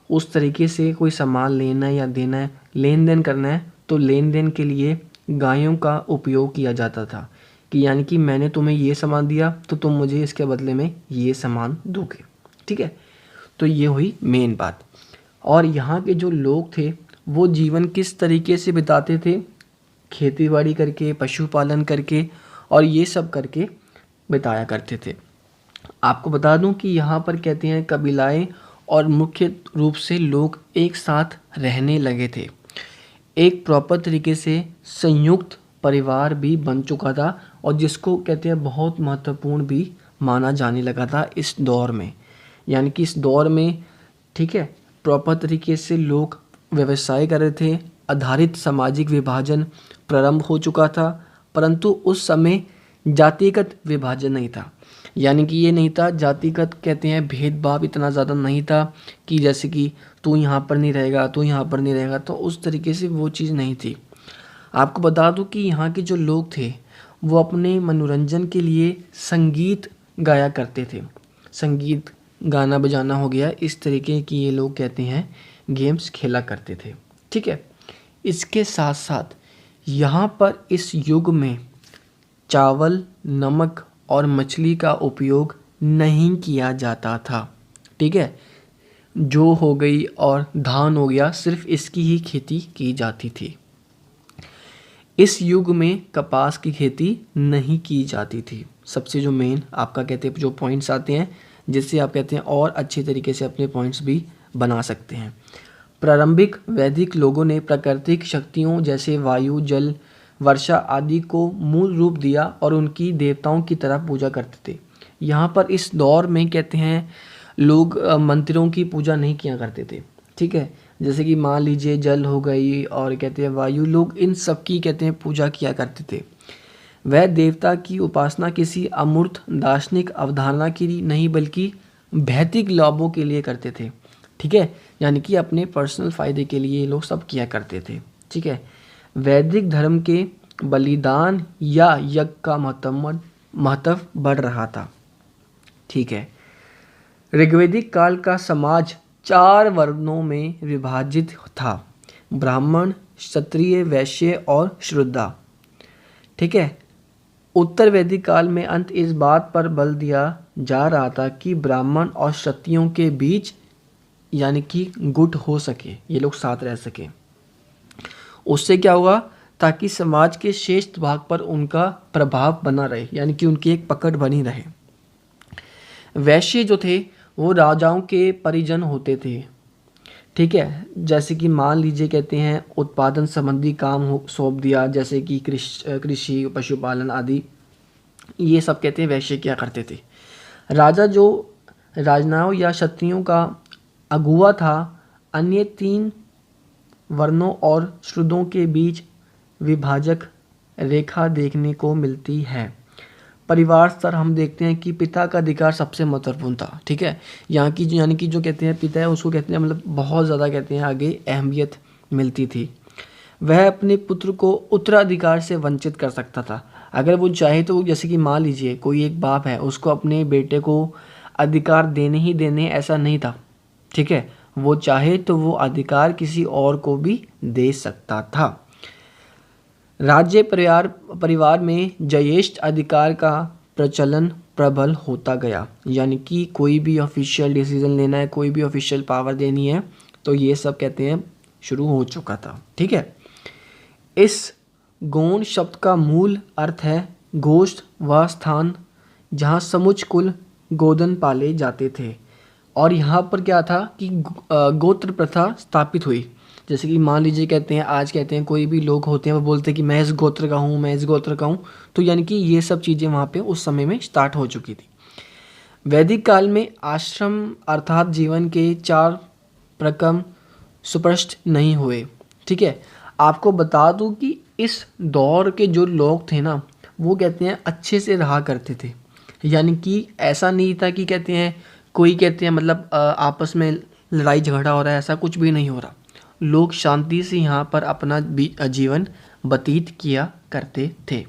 उस तरीके से कोई सामान लेना है या देना है, लेन देन करना है, तो लेन देन के लिए गायों का उपयोग किया जाता था कि यानी कि मैंने तुम्हें ये सामान दिया तो तुम मुझे इसके बदले में ये सामान दोगे। ठीक है, तो ये हुई मेन बात। और यहाँ के जो लोग थे वो जीवन किस तरीके से बिताते थे, खेती बाड़ी करके, पशुपालन करके और ये सब करके बिताया करते थे। आपको बता दूं कि यहाँ पर कहते हैं कबीलाएं और मुख्य रूप से लोग एक साथ रहने लगे थे। एक प्रॉपर तरीके से संयुक्त परिवार भी बन चुका था और जिसको कहते हैं बहुत महत्वपूर्ण भी माना जाने लगा था इस दौर में। यानी कि इस दौर में, ठीक है, प्रॉपर तरीके से लोग व्यवसाय कर रहे थे, आधारित सामाजिक विभाजन प्रारंभ हो चुका था, परंतु उस समय जातिगत विभाजन नहीं था। यानी कि ये नहीं था जातिगत, कहते हैं भेदभाव इतना ज़्यादा नहीं था कि जैसे कि तू यहाँ पर नहीं रहेगा, तू यहाँ पर नहीं रहेगा, तो उस तरीके से वो चीज़ नहीं थी। आपको बता दूं कि यहाँ के जो लोग थे वो अपने मनोरंजन के लिए संगीत गाया करते थे। संगीत, गाना बजाना हो गया, इस तरीके की ये लोग कहते हैं गेम्स खेला करते थे। ठीक है, इसके साथ साथ यहाँ पर इस युग में चावल, नमक और मछली का उपयोग नहीं किया जाता था। ठीक है, जो हो गई और धान हो गया, सिर्फ इसकी ही खेती की जाती थी। इस युग में कपास की खेती नहीं की जाती थी। सबसे जो मेन आपका कहते हैं जो पॉइंट्स आते हैं जिससे आप कहते हैं और अच्छे तरीके से अपने पॉइंट्स भी बना सकते हैं। प्रारंभिक वैदिक लोगों ने प्राकृतिक शक्तियों जैसे वायु, जल, वर्षा आदि को मूल रूप दिया और उनकी देवताओं की तरह पूजा करते थे। यहाँ पर इस दौर में कहते हैं लोग मंदिरों की पूजा नहीं किया करते थे। ठीक है, जैसे कि मान लीजिए जल हो गई और कहते हैं वायु, लोग इन सब की कहते हैं पूजा किया करते थे। वह देवता की उपासना किसी अमूर्त दार्शनिक अवधारणा की नहीं बल्कि भौतिक लाभों के लिए करते थे। ठीक है, यानी कि अपने पर्सनल फ़ायदे के लिए ये लोग सब किया करते थे। ठीक है, वैदिक धर्म के बलिदान या यज्ञ का महत्व बढ़ रहा था। ठीक है, ऋग्वैदिक काल का समाज 4 वर्णों में विभाजित था: ब्राह्मण, क्षत्रिय, वैश्य और शूद्र। ठीक है, उत्तर वैदिक काल में अंत इस बात पर बल दिया जा रहा था कि ब्राह्मण और क्षत्रियों के बीच यानी कि गुट हो सके, ये लोग साथ रह सकें। उससे क्या हुआ, ताकि समाज के शेष भाग पर उनका प्रभाव बना रहे, यानी कि उनकी एक पकड़ बनी रहे। वैश्य जो थे वो राजाओं के परिजन होते थे। ठीक है, जैसे कि मान लीजिए कहते हैं उत्पादन संबंधी काम सौंप दिया, जैसे कि कृषि, पशुपालन आदि, ये सब कहते हैं वैश्य क्या करते थे। राजा जो राजनाओं या क्षत्रियों का अगुवा था। अन्य 3 वर्णों और शूद्रों के बीच विभाजक रेखा देखने को मिलती है। परिवार स्तर हम देखते हैं कि पिता का अधिकार सबसे महत्वपूर्ण था। ठीक है, यहाँ की यानी कि जो कहते हैं पिता है उसको कहते हैं मतलब बहुत ज़्यादा कहते हैं आगे अहमियत मिलती थी। वह अपने पुत्र को उत्तराधिकार से वंचित कर सकता था अगर वो चाहे तो। जैसे कि मान लीजिए कोई एक बाप है, उसको अपने बेटे को अधिकार देने ही देने ऐसा नहीं था। ठीक है, वो चाहे तो वो अधिकार किसी और को भी दे सकता था। राज्य परिवार में ज्येष्ठ अधिकार का प्रचलन प्रबल होता गया, यानी कि कोई भी ऑफिशियल डिसीजन लेना है, कोई भी ऑफिशियल पावर देनी है, तो ये सब कहते हैं शुरू हो चुका था। ठीक है, इस गौण शब्द का मूल अर्थ है गोष्ठ व स्थान जहाँ समुच कुल गोदन पाले जाते थे। और यहाँ पर क्या था कि गोत्र प्रथा स्थापित हुई। जैसे कि मान लीजिए कहते हैं आज कहते हैं कोई भी लोग होते हैं वो बोलते हैं कि मैं इस गोत्र का हूँ, मैं इस गोत्र का हूँ, तो यानी कि ये सब चीज़ें वहाँ पे उस समय में स्टार्ट हो चुकी थी। वैदिक काल में आश्रम अर्थात जीवन के 4 प्रक्रम सुस्पष्ट नहीं हुए। ठीक है, आपको बता दूं कि इस दौर के जो लोग थे ना वो कहते हैं अच्छे से रहा करते थे। यानी कि ऐसा नहीं था कि कहते हैं कोई कहते हैं मतलब आपस में लड़ाई झगड़ा हो रहा है, ऐसा कुछ भी नहीं हो रहा। लोग शांति से यहाँ पर अपना जीवन व्यतीत किया करते थे।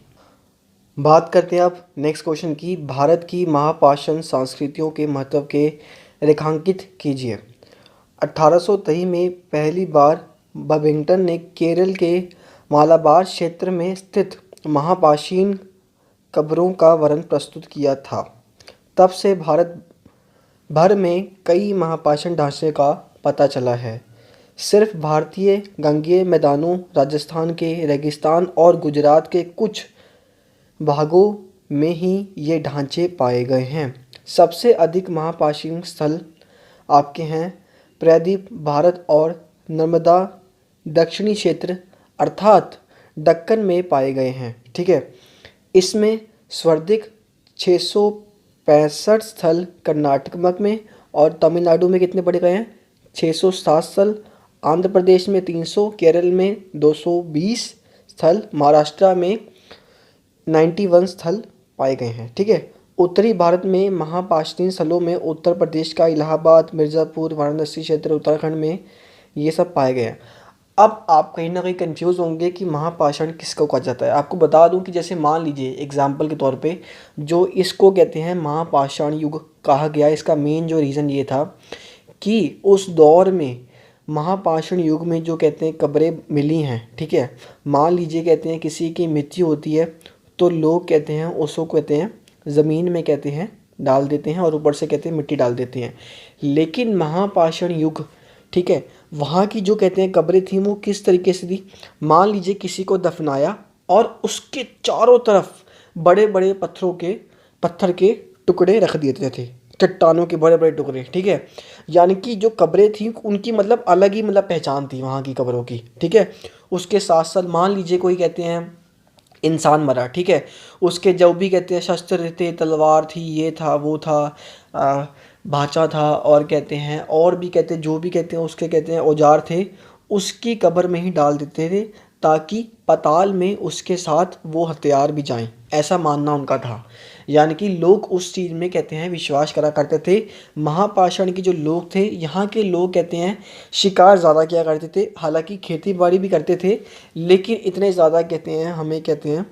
बात करते हैं अब नेक्स्ट क्वेश्चन की। भारत की महापाषाण संस्कृतियों के महत्व के रेखांकित कीजिए। 1823 में पहली बार बबिंगटन ने केरल के मालाबार क्षेत्र में स्थित महापाषाण कब्रों का वर्णन प्रस्तुत किया था। तब से भारत भर में कई महापाषाण ढांचे का पता चला है। सिर्फ भारतीय गंगेय मैदानों, राजस्थान के रेगिस्तान और गुजरात के कुछ भागों में ही ये ढांचे पाए गए हैं। सबसे अधिक महापाषाण स्थल आपके हैं प्रायद्वीप भारत और नर्मदा दक्षिणी क्षेत्र अर्थात दक्कन में पाए गए हैं। ठीक है, इसमें सर्वाधिक 665 स्थल कर्नाटक में और तमिलनाडु में कितने पड़े गए हैं? 607 स्थल, आंध्र प्रदेश में 300, केरल में 220 स्थल, महाराष्ट्र में 91 स्थल पाए गए हैं। ठीक है, उत्तरी भारत में महापाषाण स्थलों में उत्तर प्रदेश का इलाहाबाद, मिर्ज़ापुर, वाराणसी क्षेत्र, उत्तराखंड में ये सब पाए गए हैं। अब आप कहीं ना कहीं कंफ्यूज होंगे कि महापाषाण किसको कहा जाता है। आपको बता दूं कि जैसे मान लीजिए एग्जाम्पल के तौर पे जो इसको कहते हैं महापाषाण युग कहा गया, इसका मेन जो रीज़न ये था कि उस दौर में महापाषाण युग में जो कहते हैं कब्रें मिली हैं। ठीक है, मान लीजिए कहते हैं किसी की मृत्यु होती है तो लोग कहते हैं उसको कहते हैं ज़मीन में कहते हैं डाल देते हैं और ऊपर से कहते हैं मिट्टी डाल देते हैं। लेकिन महापाषाण युग, ठीक है, वहाँ की जो कहते हैं कब्रें थी वो किस तरीके से थी? मान लीजिए किसी को दफनाया और उसके चारों तरफ बड़े बड़े पत्थर के टुकड़े रख दिए थे, चट्टानों के बड़े बड़े टुकड़े। ठीक है, यानी कि जो कब्रें थी उनकी मतलब अलग ही मतलब पहचान थी वहाँ की कब्रों की। ठीक है, उसके साथ साथ मान लीजिए कोई कहते हैं इंसान मरा, ठीक है, उसके जो भी कहते हैं शस्त्र थे, तलवार थी, ये था वो था, भाचा था, और कहते हैं और भी कहते हैं जो भी कहते हैं उसके कहते हैं औजार थे, उसकी कब्र में ही डाल देते थे ताकि पाताल में उसके साथ वो हथियार भी जाएं, ऐसा मानना उनका था। यानी कि लोग उस चीज़ में कहते हैं विश्वास करा करते थे। महापाषाण के जो लोग थे, यहाँ के लोग कहते हैं शिकार ज़्यादा किया करते थे, हालांकि खेती बाड़ी भी करते थे, लेकिन इतने ज़्यादा कहते हैं हमें कहते हैं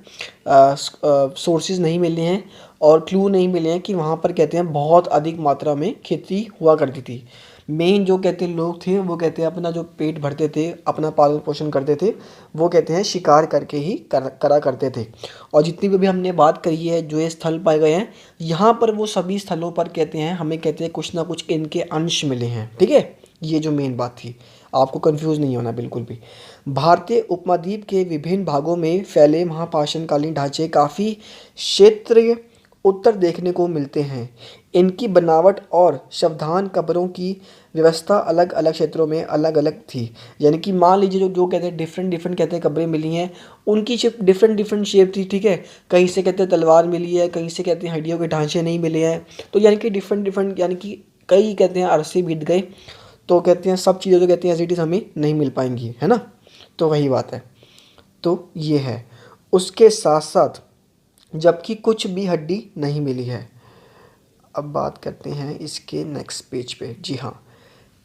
सोर्सेज नहीं मिले हैं और क्लू नहीं मिले हैं कि वहाँ पर कहते हैं बहुत अधिक मात्रा में खेती हुआ करती थी। मेन जो कहते हैं लोग थे वो कहते हैं अपना जो पेट भरते थे, अपना पालन पोषण करते थे, वो कहते हैं शिकार करके ही करा करते थे। और जितनी भी हमने बात करी है जो ये स्थल पाए गए हैं, यहाँ पर वो सभी स्थलों पर कहते हैं हमें कहते हैं कुछ ना कुछ इनके अंश मिले हैं। ठीक है, ये जो मेन बात थी, आपको कंफ्यूज नहीं होना बिल्कुल भी। भारतीय उपमहाद्वीप के विभिन्न भागों में फैले महापाषाणकालीन ढांचे काफ़ी क्षेत्रीय उत्तर देखने को मिलते हैं। इनकी बनावट और शवदान कब्रों की व्यवस्था अलग अलग क्षेत्रों में अलग अलग थी। यानी कि मान लीजिए जो कहते हैं डिफरेंट कहते हैं कब्रें मिली हैं, उनकी शेप डिफरेंट शेप थी। ठीक है, कहीं से कहते हैं तलवार मिली है, कहीं से कहते हैं हड्डियों के ढांचे नहीं मिले हैं, तो यानी कि डिफरेंट यानी कि कई कहते हैं अरसे बीत गए, तो कहते हैं सब चीज़ें जो कहते हैं एज इट इज़ हमें नहीं मिल पाएंगी, है ना। तो वही बात है, तो ये है। उसके साथ साथ जबकि कुछ भी हड्डी नहीं मिली है। अब बात करते हैं इसके नेक्स्ट पेज पे। जी हाँ,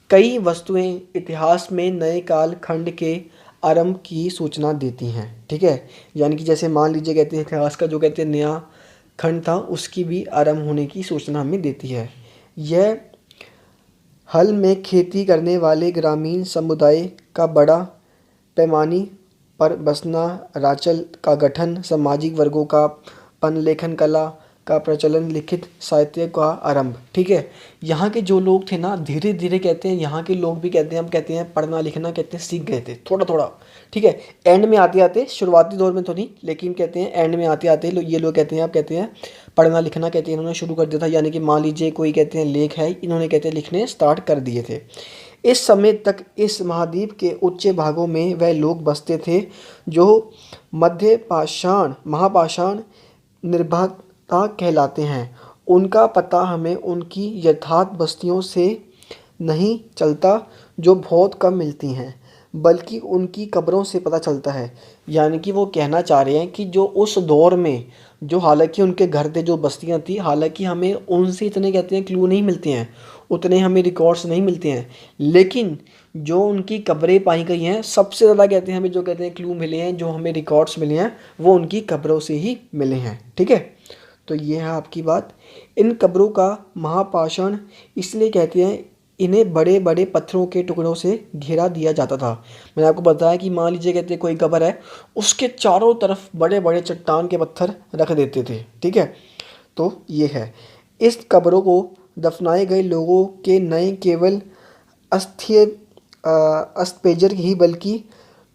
कई वस्तुएं इतिहास में नए काल खंड के आरंभ की सूचना देती हैं। ठीक है, यानी कि जैसे मान लीजिए कहते हैं इतिहास का जो कहते हैं नया खंड था उसकी भी आरंभ होने की सूचना हमें देती है। यह हल में खेती करने वाले ग्रामीण समुदाय का बड़ा पैमाने पर बसना, रांचल का गठन, सामाजिक वर्गों का पन, लेखन कला का प्रचलन, लिखित साहित्य का आरंभ। ठीक है, यहाँ के जो लोग थे ना धीरे धीरे कहते हैं यहाँ के लोग भी कहते हैं हम कहते हैं पढ़ना लिखना कहते हैं सीख गए थे थोड़ा थोड़ा। ठीक है, एंड में आते आते, शुरुआती दौर में तो नहीं, लेकिन कहते हैं एंड में आते आते ये लोग कहते हैं आप कहते हैं पढ़ना लिखना कहते हैं इन्होंने शुरू कर दिया था। यानी कि मान लीजिए कोई कहते हैं लेख है, इन्होंने कहते हैं लिखने स्टार्ट कर दिए थे। इस समय तक इस महाद्वीप के उच्च भागों में वह लोग बसते थे जो मध्य पाषाण महापाषाण निर्भाता कहलाते हैं। उनका पता हमें उनकी यथार्थ बस्तियों से नहीं चलता जो बहुत कम मिलती हैं, बल्कि उनकी कब्रों से पता चलता है। यानी कि वो कहना चाह रहे हैं कि जो उस दौर में जो हालांकि उनके घर थे, जो बस्तियां थी, हालांकि हमें उनसे इतने कहते हैं क्लू नहीं मिलते हैं, उतने हमें रिकॉर्ड्स नहीं मिलते हैं, लेकिन जो उनकी कब्रें पाई गई हैं सबसे ज़्यादा कहते हैं हमें, जो कहते हैं क्लू मिले हैं, जो हमें रिकॉर्ड्स मिले हैं वो उनकी कब्रों से ही मिले हैं। ठीक है, तो ये है आपकी बात। इन कब्रों का महापाषाण इसलिए कहते हैं, इन्हें बड़े बड़े पत्थरों के टुकड़ों से घेरा दिया जाता था। मैंने आपको बताया कि मान लीजिए कहते हैं कोई कब्र है, उसके चारों तरफ बड़े बड़े चट्टान के पत्थर रख देते थे। ठीक है, तो ये है। इस कब्रों को दफनाए गए लोगों के नए केवल अस्थि अस्थपेजर ही बल्कि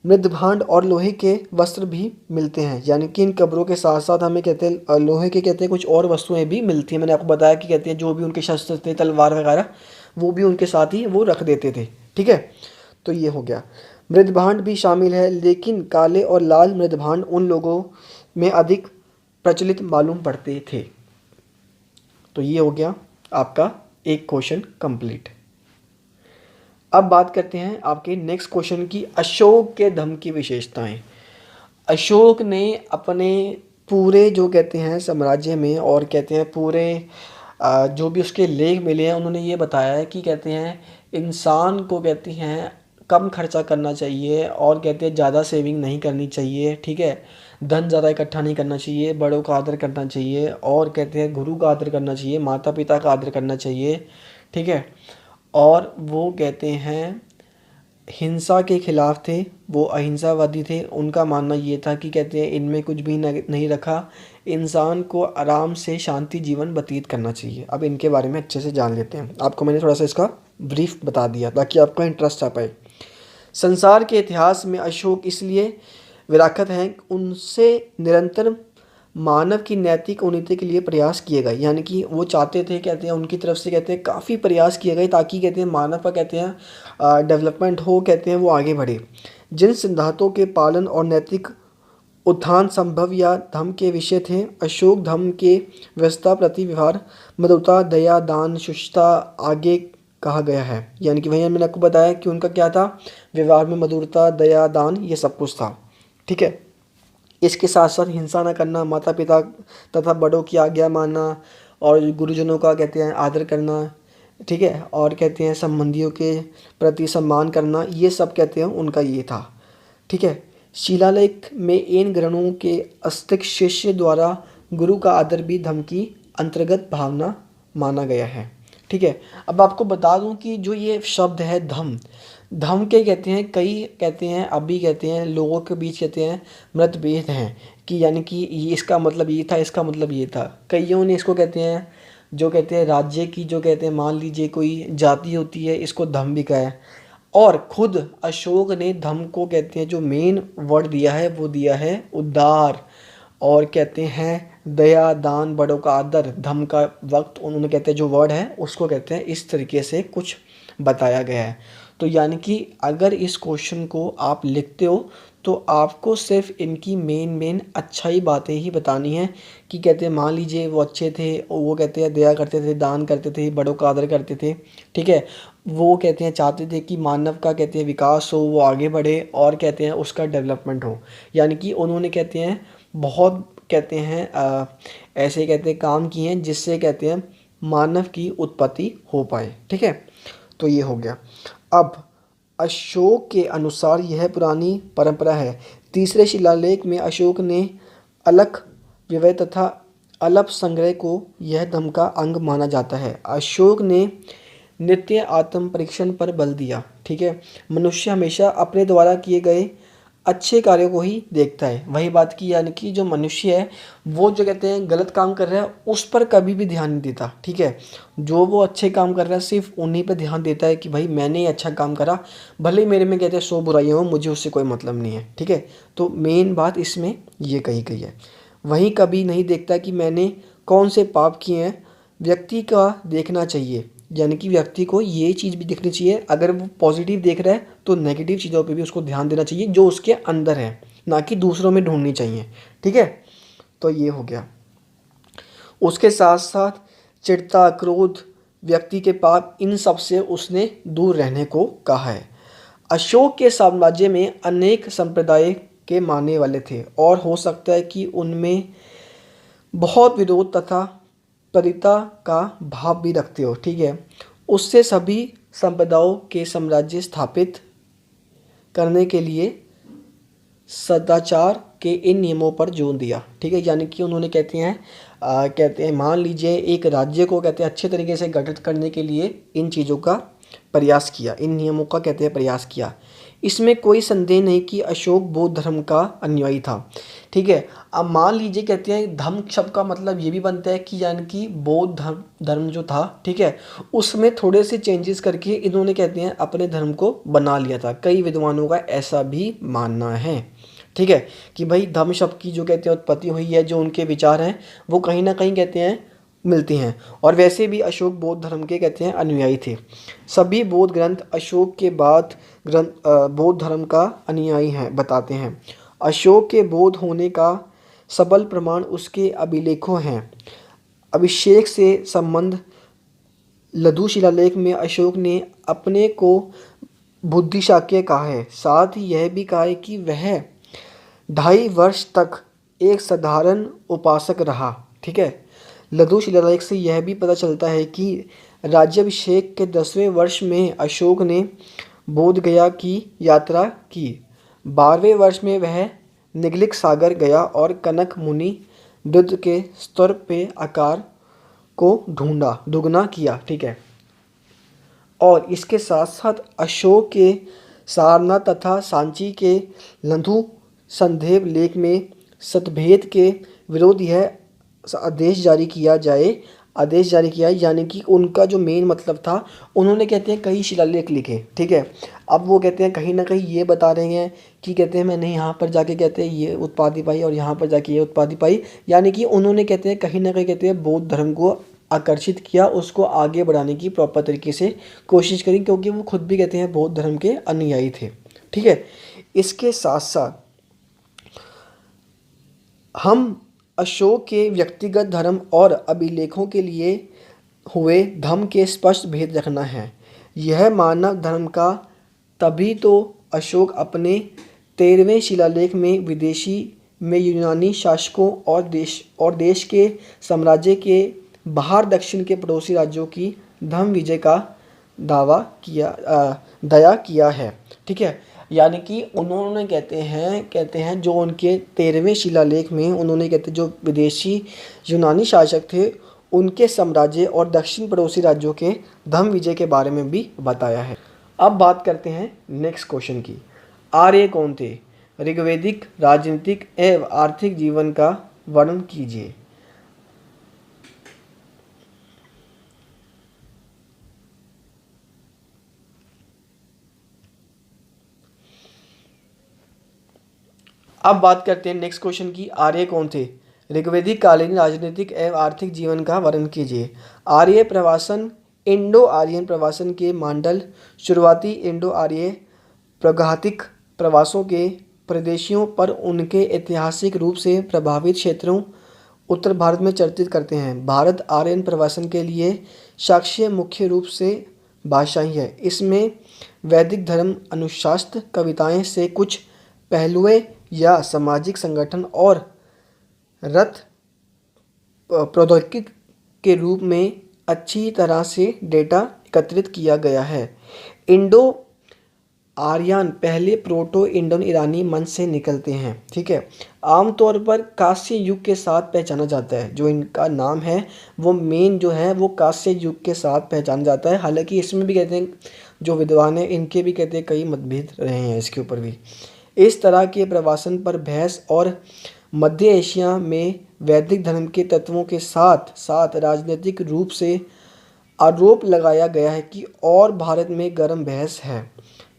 मृदभांड और लोहे के वस्त्र भी मिलते हैं। यानी कि इन कब्रों के साथ साथ हमें कहते हैं लोहे के कहते हैं कुछ और वस्तुएं भी मिलती हैं। मैंने आपको बताया कि कहते हैं जो भी उनके शस्त्र थे, तलवार वगैरह, वो भी उनके साथ ही वो रख देते थे। ठीक है, तो ये हो गया। मृदभांड भी शामिल है, लेकिन काले और लाल मृदभांड उन लोगों में अधिक प्रचलित मालूम पड़ते थे। तो ये हो गया आपका एक क्वेश्चन कंप्लीट। अब बात करते हैं आपके नेक्स्ट क्वेश्चन की, अशोक के धम्म की विशेषताएं। अशोक ने अपने पूरे जो कहते हैं साम्राज्य में, और कहते हैं पूरे जो भी उसके लेख मिले हैं, उन्होंने ये बताया है कि कहते हैं इंसान को कहते हैं कम खर्चा करना चाहिए, और कहते हैं ज़्यादा सेविंग नहीं करनी चाहिए। ठीक है, धन ज़्यादा इकट्ठा नहीं करना चाहिए, बड़ों का आदर करना चाहिए, और कहते हैं गुरु का आदर करना चाहिए, माता पिता का आदर करना चाहिए। ठीक है, और वो कहते हैं हिंसा के खिलाफ थे, वो अहिंसावादी थे। उनका मानना ये था कि कहते हैं इनमें कुछ भी नहीं रखा, इंसान को आराम से शांति जीवन व्यतीत करना चाहिए। अब इनके बारे में अच्छे से जान लेते हैं। आपको मैंने थोड़ा सा इसका ब्रीफ बता दिया ताकि आपका इंटरेस्ट आ पाए। संसार के इतिहास में अशोक इसलिए विरासत हैं, उनसे निरंतर मानव की नैतिक उन्नति के लिए प्रयास किए गए। यानी कि वो चाहते थे, कहते हैं उनकी तरफ से कहते हैं काफ़ी प्रयास किए गए ताकि कहते हैं मानव का कहते हैं डेवलपमेंट हो, कहते हैं वो आगे बढ़े। जिन सिद्धांतों के पालन और नैतिक उत्थान संभव या धम्म के विषय थे, अशोक धम्म के व्यवस्था प्रति व्यवहार मधुरता दया दान शुचिता आगे कहा गया है। यानी कि वही मैंने आपको बताया कि उनका क्या था, व्यवहार में मधुरता दया दान ये सब कुछ था। ठीक है, इसके साथ साथ हिंसा न करना, माता पिता तथा बड़ों की आज्ञा मानना, और गुरुजनों का कहते हैं आदर करना। ठीक है, और कहते हैं संबंधियों के प्रति सम्मान करना, ये सब कहते हैं उनका ये था। ठीक है, शिलालेख में इन ग्रहणों के अस्तिक शिष्य द्वारा गुरु का आदर भी धम्म की अंतर्गत भावना माना गया है। ठीक है, अब आपको बता दूं कि जो ये शब्द है धम्म, धम्म के कहते हैं कई कहते हैं अभी कहते हैं लोगों के बीच कहते हैं मतभेद हैं कि यानी कि ये इसका मतलब ये था, इसका मतलब ये था। कईयों ने इसको कहते हैं जो कहते हैं राज्य की जो कहते हैं मान लीजिए कोई जाति होती है, इसको धम्म भी कहा है। और खुद अशोक ने धम्म को कहते हैं जो मेन वर्ड दिया है वो दिया है उदार, और कहते हैं दया दान बड़ों का आदर। धम्म का वक्त उन्होंने कहते हैं जो वर्ड है उसको कहते हैं इस तरीके से कुछ बताया गया है। तो यानी कि अगर इस क्वेश्चन को आप लिखते हो तो आपको सिर्फ इनकी मेन अच्छाई बातें ही बतानी है कि कहते हैं मान लीजिए वो अच्छे थे, वो कहते हैं दया करते थे, दान करते थे, बड़ों का आदर करते थे। ठीक है, वो कहते हैं चाहते थे कि मानव का कहते हैं विकास हो, वो आगे बढ़े, और कहते हैं उसका डेवलपमेंट हो। यानी कि उन्होंने कहते हैं बहुत कहते हैं ऐसे कहते हैं काम किए हैं जिससे कहते हैं मानव की उत्पत्ति हो पाए। ठीक है, तो ये हो गया। अब अशोक के अनुसार यह पुरानी परंपरा है। तीसरे शिलालेख में अशोक ने अलख व्यय तथा अलप संग्रह को यह धम्म का अंग माना जाता है। अशोक ने नित्य आत्म परीक्षण पर बल दिया। ठीक है, मनुष्य हमेशा अपने द्वारा किए गए अच्छे कार्यों को ही देखता है। वही बात की, यानी कि जो मनुष्य है वो जो कहते हैं गलत काम कर रहा है उस पर कभी भी ध्यान नहीं देता। ठीक है, जो वो अच्छे काम कर रहा है सिर्फ उन्हीं पर ध्यान देता है कि भाई मैंने ये अच्छा काम करा, भले ही मेरे में कहते हैं 100 बुराइयाँ हो, मुझे उससे कोई मतलब नहीं है। ठीक है, तो मेन बात इसमें ये कही गई है। वहीं कभी नहीं देखता कि मैंने कौन से पाप किए हैं। व्यक्ति का देखना चाहिए, यानी कि व्यक्ति को ये चीज़ भी देखनी चाहिए, अगर वो पॉजिटिव देख रहा है तो नेगेटिव चीज़ों पे भी उसको ध्यान देना चाहिए जो उसके अंदर है, ना कि दूसरों में ढूंढनी चाहिए। ठीक है, तो ये हो गया। उसके साथ साथ चिढ़ता क्रोध व्यक्ति के पाप, इन सब से उसने दूर रहने को कहा है। अशोक के साम्राज्य में अनेक संप्रदाय के मानने वाले थे, और हो सकता है कि उनमें बहुत विरोध तथा परिता का भाव भी रखते हो। ठीक है, उससे सभी संप्रदायों के साम्राज्य स्थापित करने के लिए सदाचार के इन नियमों पर जोर दिया। ठीक है, यानी कि उन्होंने कहते हैं मान लीजिए एक राज्य को कहते हैं अच्छे तरीके से गठित करने के लिए इन चीज़ों का प्रयास किया, इन नियमों का कहते हैं प्रयास किया। इसमें कोई संदेह नहीं कि अशोक बौद्ध धर्म का अनुयायी था। ठीक है, अब मान लीजिए कहते हैं धम्म शब्द का मतलब ये भी बनता है कि यानी कि बौद्ध धर्म जो था, ठीक है, उसमें थोड़े से चेंजेस करके इन्होंने कहते हैं अपने धर्म को बना लिया था। कई विद्वानों का ऐसा भी मानना है। ठीक है, कि भाई धम्म शब्द की जो कहते हैं उत्पत्ति हुई है, जो उनके विचार हैं वो कहीं ना कहीं कहते हैं मिलती हैं। और वैसे भी अशोक बौद्ध धर्म के कहते हैं अनुयायी थे। सभी बौद्ध ग्रंथ अशोक के बाद बौद्ध धर्म का अनुयायी हैं बताते हैं। अशोक के बौद्ध होने का सबल प्रमाण उसके अभिलेखों हैं। अभिषेक से संबंध लघु शिलालेख में अशोक ने अपने को बुद्धिशाक्य कहा है। साथ ही यह भी कहा है कि वह 2.5 वर्ष तक एक साधारण उपासक रहा। ठीक है, लघु शिलालेख से यह भी पता चलता है कि राज्याभिषेक के 10वें वर्ष में अशोक ने बोध गया की यात्रा की। 12वें वर्ष में वह निगलिक सागर गया और कनक मुनि दुग्ध के स्तर पे आकार को ढूंढा दुगना किया। ठीक है, और इसके साथ साथ अशोक के सारनाथ तथा सांची के लघु संदेव लेख में सतभेद के विरोध यह आदेश जारी किया, यानी कि उनका जो मेन मतलब था, उन्होंने कहते हैं कई शिलालेख लिखे। ठीक है, अब वो कहते हैं कहीं ना कहीं ये बता रहे हैं कि कहते हैं मैंने यहाँ पर जाके कहते हैं ये उत्पादि पाई और यहाँ पर जाके ये उत्पादि पाई, यानी कि उन्होंने कहते हैं कहीं ना कहीं कहते हैं बौद्ध धर्म को आकर्षित किया, उसको आगे बढ़ाने की प्रॉपर तरीके से कोशिश करी, क्योंकि वो खुद भी कहते हैं बौद्ध धर्म के अनुयायी थे। ठीक है, इसके साथ साथ हम अशोक के व्यक्तिगत धर्म और अभिलेखों के लिए हुए धम्म के स्पष्ट भेद रखना है। यह मानव धर्म का तभी तो अशोक अपने 13वें शिलालेख में विदेशी में यूनानी शासकों और देश के साम्राज्य के बाहर दक्षिण के पड़ोसी राज्यों की धम्म विजय का दया किया है। ठीक है, यानी कि उन्होंने कहते हैं जो उनके 13वें शिलालेख में उन्होंने कहते जो विदेशी यूनानी शासक थे उनके साम्राज्य और दक्षिण पड़ोसी राज्यों के धम्म विजय के बारे में भी बताया है। अब बात करते हैं नेक्स्ट क्वेश्चन की। आर्य कौन थे? ऋग्वैदिक राजनीतिक एवं आर्थिक जीवन का वर्णन कीजिए। अब बात करते हैं नेक्स्ट क्वेश्चन की। आर्य कौन थे? ऋग्वैदिक कालीन राजनीतिक एवं आर्थिक जीवन का वर्णन कीजिए। आर्य प्रवासन इंडो आर्यन प्रवासन के मांडल शुरुआती इंडो आर्य प्रागैतिक प्रवासों के प्रदेशियों पर उनके ऐतिहासिक रूप से प्रभावित क्षेत्रों उत्तर भारत में चर्चित करते हैं। भारत आर्यन प्रवासन के लिए साक्ष्य मुख्य रूप से भाषाई है। इसमें वैदिक धर्म अनुशास्त्र कविताएं से कुछ पहलुएं या सामाजिक संगठन और रथ प्रौद्योगिकी के रूप में अच्छी तरह से डेटा एकत्रित किया गया है। इंडो आर्यन पहले प्रोटो इंडोन ईरानी मंच से निकलते हैं। ठीक है, आमतौर पर कांस्य युग के साथ पहचाना जाता है। जो इनका नाम है वो मेन जो है वो कांस्य युग के साथ पहचाना जाता है। हालांकि इसमें भी कहते हैं जो विद्वान हैं इनके भी कहते हैं कई मतभेद रहे हैं इसके ऊपर भी। इस तरह के प्रवासन पर बहस और मध्य एशिया में वैदिक धर्म के तत्वों के साथ साथ राजनीतिक रूप से आरोप लगाया गया है कि और भारत में गर्म बहस है।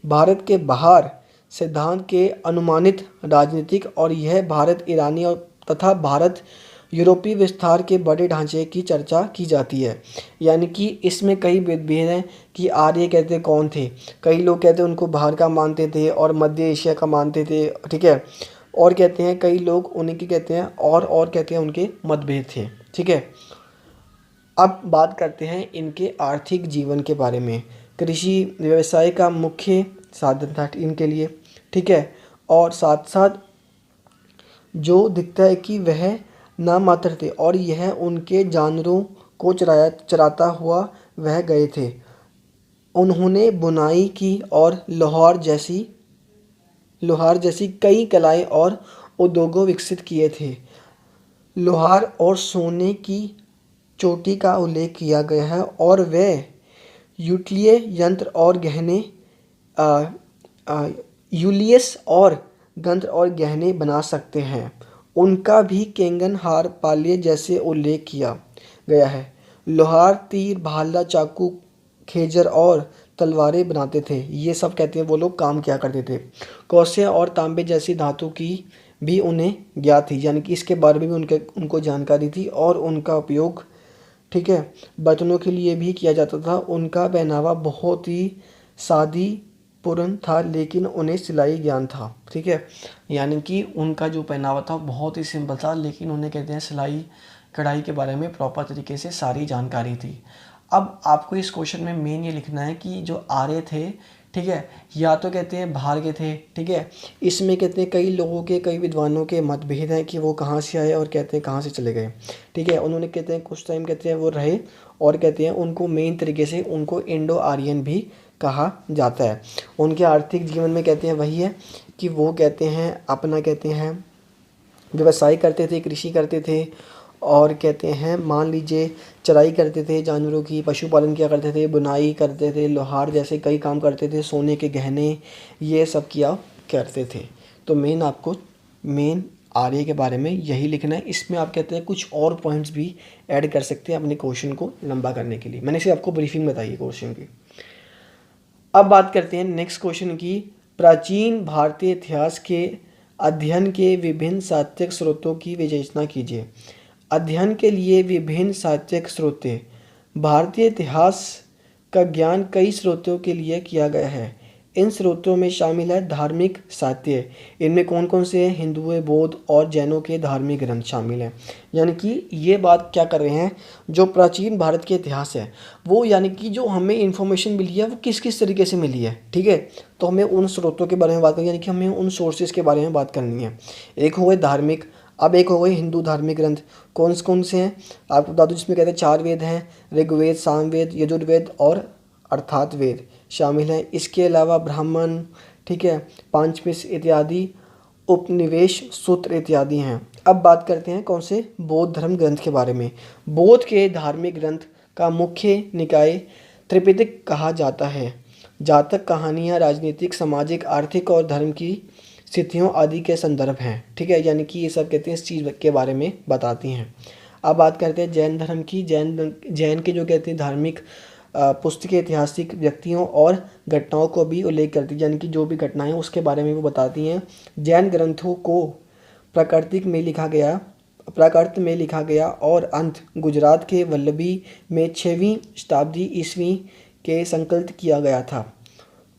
भारत के बाहर सिद्धांत के अनुमानित राजनीतिक और यह भारत ईरानी और तथा भारत यूरोपीय विस्तार के बड़े ढांचे की चर्चा की जाती है। यानी कि इसमें कई भेद हैं कि आर्य कहते कौन थे। कई लोग कहते हैं उनको बाहर का मानते थे और मध्य एशिया का मानते थे। ठीक है, और कहते हैं कई लोग उनकी कहते हैं और कहते हैं उनके मतभेद थे। ठीक है, अब बात करते हैं इनके आर्थिक जीवन के बारे में। कृषि व्यवसाय का मुख्य साधन था इनके लिए। ठीक है, और साथ साथ जो दिखता है कि वह नाम मात्र थे और यह उनके जानवरों को चराता हुआ वह गए थे। उन्होंने बुनाई की और लोहार जैसी कई कलाएं और उद्योगों विकसित किए थे। लोहार और सोने की चोटी का उल्लेख किया गया है और वे यूटिलिए यंत्र और गहने आ, आ, यूलियस और गंत्र और गहने बना सकते हैं। उनका भी केंगन हार पाल्य जैसे उल्लेख किया गया है। लोहार तीर भाला चाकू खेजर और तलवारें बनाते थे। ये सब कहते हैं वो लोग काम किया करते थे। कौशे और तांबे जैसी धातु की भी उन्हें ज्ञात थी, यानी कि इसके बारे में भी उनको जानकारी थी और उनका उपयोग, ठीक है, बर्तनों के लिए भी किया जाता था। उनका पहनावा बहुत ही सादी पूर्ण था लेकिन उन्हें सिलाई ज्ञान था, ठीक है, यानी कि उनका जो पहनावा था बहुत ही सिंपल था लेकिन उन्हें कहते हैं सिलाई कढ़ाई के बारे में प्रॉपर तरीके से सारी जानकारी थी। अब आपको इस क्वेश्चन में मेन ये लिखना है कि जो आर्य थे, ठीक है, या तो कहते हैं बाहर के थे, ठीक है। इसमें कहते हैं कई लोगों के, कई विद्वानों के मतभेद हैं कि वो कहाँ से आए और कहते हैं कहाँ से चले गए, ठीक है। उन्होंने कहते हैं कुछ टाइम कहते हैं वो रहे और कहते हैं उनको मेन तरीके से उनको इंडो आर्यन भी कहा जाता है। उनके आर्थिक जीवन में कहते हैं वही है कि वो कहते हैं अपना कहते हैं व्यवसाय करते थे, कृषि करते थे और कहते हैं मान लीजिए चराई करते थे जानवरों की, पशुपालन किया करते थे, बुनाई करते थे, लोहार जैसे कई काम करते थे, सोने के गहने ये सब किया करते थे। तो मेन आर्य के बारे में यही लिखना है। इसमें आप कहते हैं कुछ और पॉइंट्स भी ऐड कर सकते हैं अपने क्वेश्चन को लंबा करने के लिए। मैंने सिर्फ आपको ब्रीफिंग बताई है क्वेश्चन की। अब बात करते हैं नेक्स्ट क्वेश्चन की। प्राचीन भारतीय इतिहास के अध्ययन के विभिन्न साहित्यिक स्रोतों की विवेचना कीजिए। अध्ययन के लिए विभिन्न साहित्यिक स्रोत। भारतीय इतिहास का ज्ञान कई स्रोतों के लिए किया गया है। इन स्रोतों में शामिल है धार्मिक साहित्य। इनमें कौन कौन से हैं? हिंदुओं, बौद्ध और जैनों के धार्मिक ग्रंथ शामिल हैं। यानी कि ये बात क्या कर रहे हैं, जो प्राचीन भारत के इतिहास है वो, यानी कि जो हमें इन्फॉर्मेशन मिली है वो किस किस तरीके से मिली है, ठीक है। तो हमें उन स्रोतों के बारे में बात करनी है, यानी कि हमें उन सोर्सेज के बारे में बात करनी है। एक हो गए धार्मिक, अब एक हो गए हिंदू धार्मिक ग्रंथ। कौन से हैं आपको बता दूँ, जिसमें कहते हैं 4 वेद हैं, ऋग्वेद, सामवेद, यजुर्वेद और अर्थात वेद शामिल हैं। इसके अलावा ब्राह्मण, ठीक है, पांचमिस इत्यादि, उपनिवेश सूत्र इत्यादि हैं। अब बात करते हैं कौन से, बौद्ध धर्म ग्रंथ के बारे में। बौद्ध के धार्मिक ग्रंथ का मुख्य निकाय त्रिपिटक कहा जाता है। जातक कहानियाँ राजनीतिक, सामाजिक, आर्थिक और धर्म की स्थितियों आदि के संदर्भ हैं, ठीक है, यानी कि ये सब कहते हैं इस चीज़ के बारे में बताती हैं। अब बात करते हैं जैन धर्म की। जैन के जो कहते हैं धार्मिक पुस्तकें ऐतिहासिक व्यक्तियों और घटनाओं को भी उल्लेख करती है, यानी कि जो भी घटनाएं उसके बारे में वो बताती हैं। जैन ग्रंथों को प्राकृत में लिखा गया और अंत गुजरात के वल्लभी में 6वीं शताब्दी ईस्वी के संकलित किया गया था।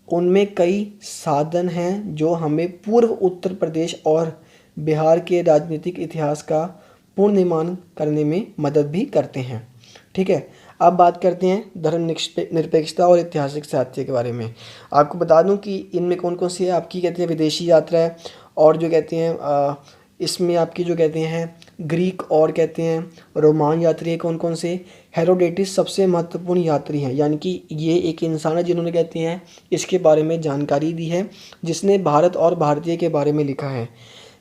उनमें कई साधन हैं जो हमें पूर्व उत्तर प्रदेश और बिहार के राजनीतिक इतिहास का पुनर्निर्माण करने में मदद भी करते हैं, ठीक है। अब बात करते हैं धर्म निरपेक्षता और ऐतिहासिक साहित्य के बारे में। आपको बता दूं कि इनमें कौन कौन सी है आपकी, कहते हैं विदेशी यात्रा है, और जो कहते हैं इसमें आपकी जो कहते हैं ग्रीक और कहते हैं रोमान यात्री कौन कौन से। हेरोडेटिस सबसे महत्वपूर्ण यात्री हैं, यानी कि ये एक इंसान है जिन्होंने कहते हैं इसके बारे में जानकारी दी है, जिसने भारत और भारतीय के बारे में लिखा है,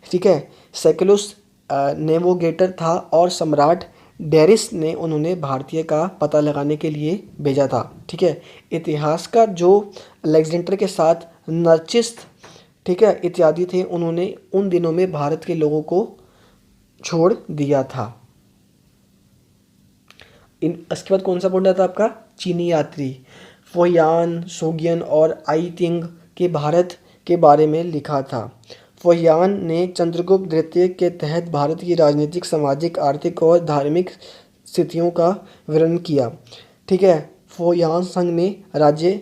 ठीक है। सेकुलस नेविगेटर था और सम्राट डेरिस ने उन्होंने भारतीय का पता लगाने के लिए भेजा था, ठीक है। इतिहास का जो अलेक्जेंडर के साथ नर्चिस, ठीक है, इत्यादि थे, उन्होंने उन दिनों में भारत के लोगों को छोड़ दिया था। इसके बाद कौन सा पॉइंट आता है आपका, चीनी यात्री। फोयान, सोगियन और आई तिंग के भारत के बारे में लिखा था। फोयान ने चंद्रगुप्त द्वितीय के तहत भारत की राजनीतिक, सामाजिक, आर्थिक और धार्मिक स्थितियों का वर्णन किया, ठीक है। फोयान संघ ने राज्य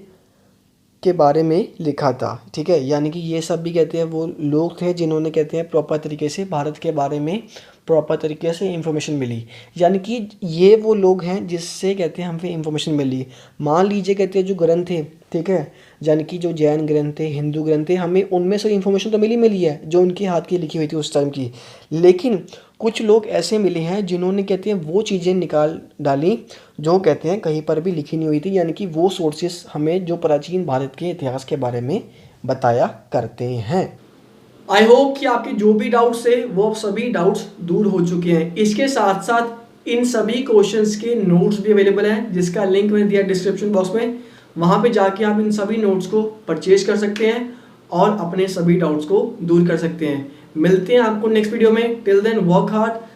के बारे में लिखा था, ठीक है, यानी कि ये सब भी कहते हैं वो लोग थे जिन्होंने कहते हैं प्रॉपर तरीके से भारत के बारे में प्रॉपर तरीके से इंफॉर्मेशन मिली। यानी कि ये वो लोग हैं जिससे कहते हैं हमें इंफॉर्मेशन मिली। मान लीजिए कहते हैं जो ग्रंथ थे, ठीक है, यानी कि जो जैन ग्रंथ थे, हिंदू ग्रंथ थे, हमें उनमें से इंफॉर्मेशन तो मिली है जो उनके हाथ की लिखी हुई थी उस टाइम की। लेकिन कुछ लोग ऐसे मिले हैं जिन्होंने कहते हैं वो चीज़ें निकाल डाली जो कहते हैं कहीं पर भी लिखी नहीं हुई थी। यानी कि वो सोर्सेस हमें जो प्राचीन भारत के इतिहास के बारे में बताया करते हैं। आई होप कि आपके जो भी डाउट्स थे वो सभी डाउट्स दूर हो चुके हैं। इसके साथ साथ इन सभी क्वेश्चंस के नोट्स भी अवेलेबल हैं, जिसका लिंक मैंने दिया डिस्क्रिप्शन बॉक्स में। वहाँ पे जाके आप इन सभी नोट्स को परचेज कर सकते हैं और अपने सभी डाउट्स को दूर कर सकते हैं। मिलते हैं आपको नेक्स्ट वीडियो में। Till then work hard,